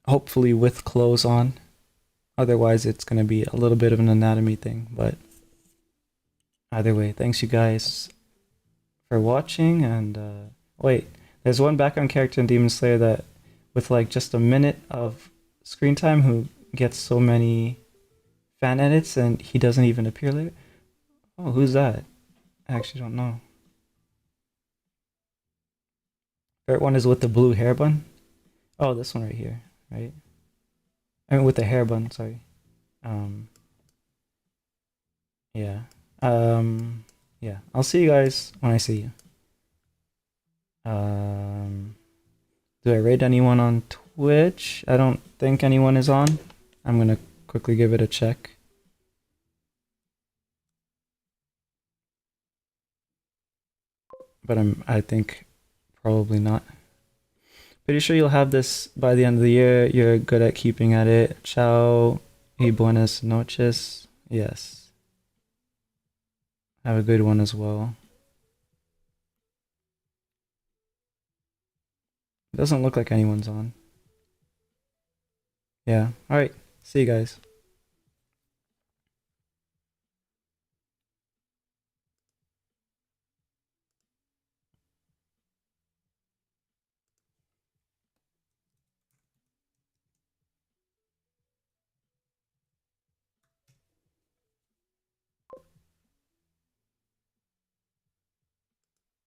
hopefully with clothes on. Otherwise, it's going to be a little bit of an anatomy thing. But either way, thanks you guys for watching. And wait, there's one background character in Demon Slayer that, with like just a minute of screen time, who gets so many fan edits and he doesn't even appear later. Oh, who's that? I actually don't know. Third one is with the blue hair bun. Oh, this one right here, right? I mean, with the hair bun. Sorry. Um, yeah. Yeah. I'll see you guys when I see you. Um, do I rate anyone on Twitch? I don't think anyone is on. I'm gonna quickly give it a check. But I think probably not. Pretty sure you'll have this by the end of the year. You're good at keeping at it. Ciao y buenas noches. Yes. Have a good one as well. It doesn't look like anyone's on. Yeah. All right. See you guys.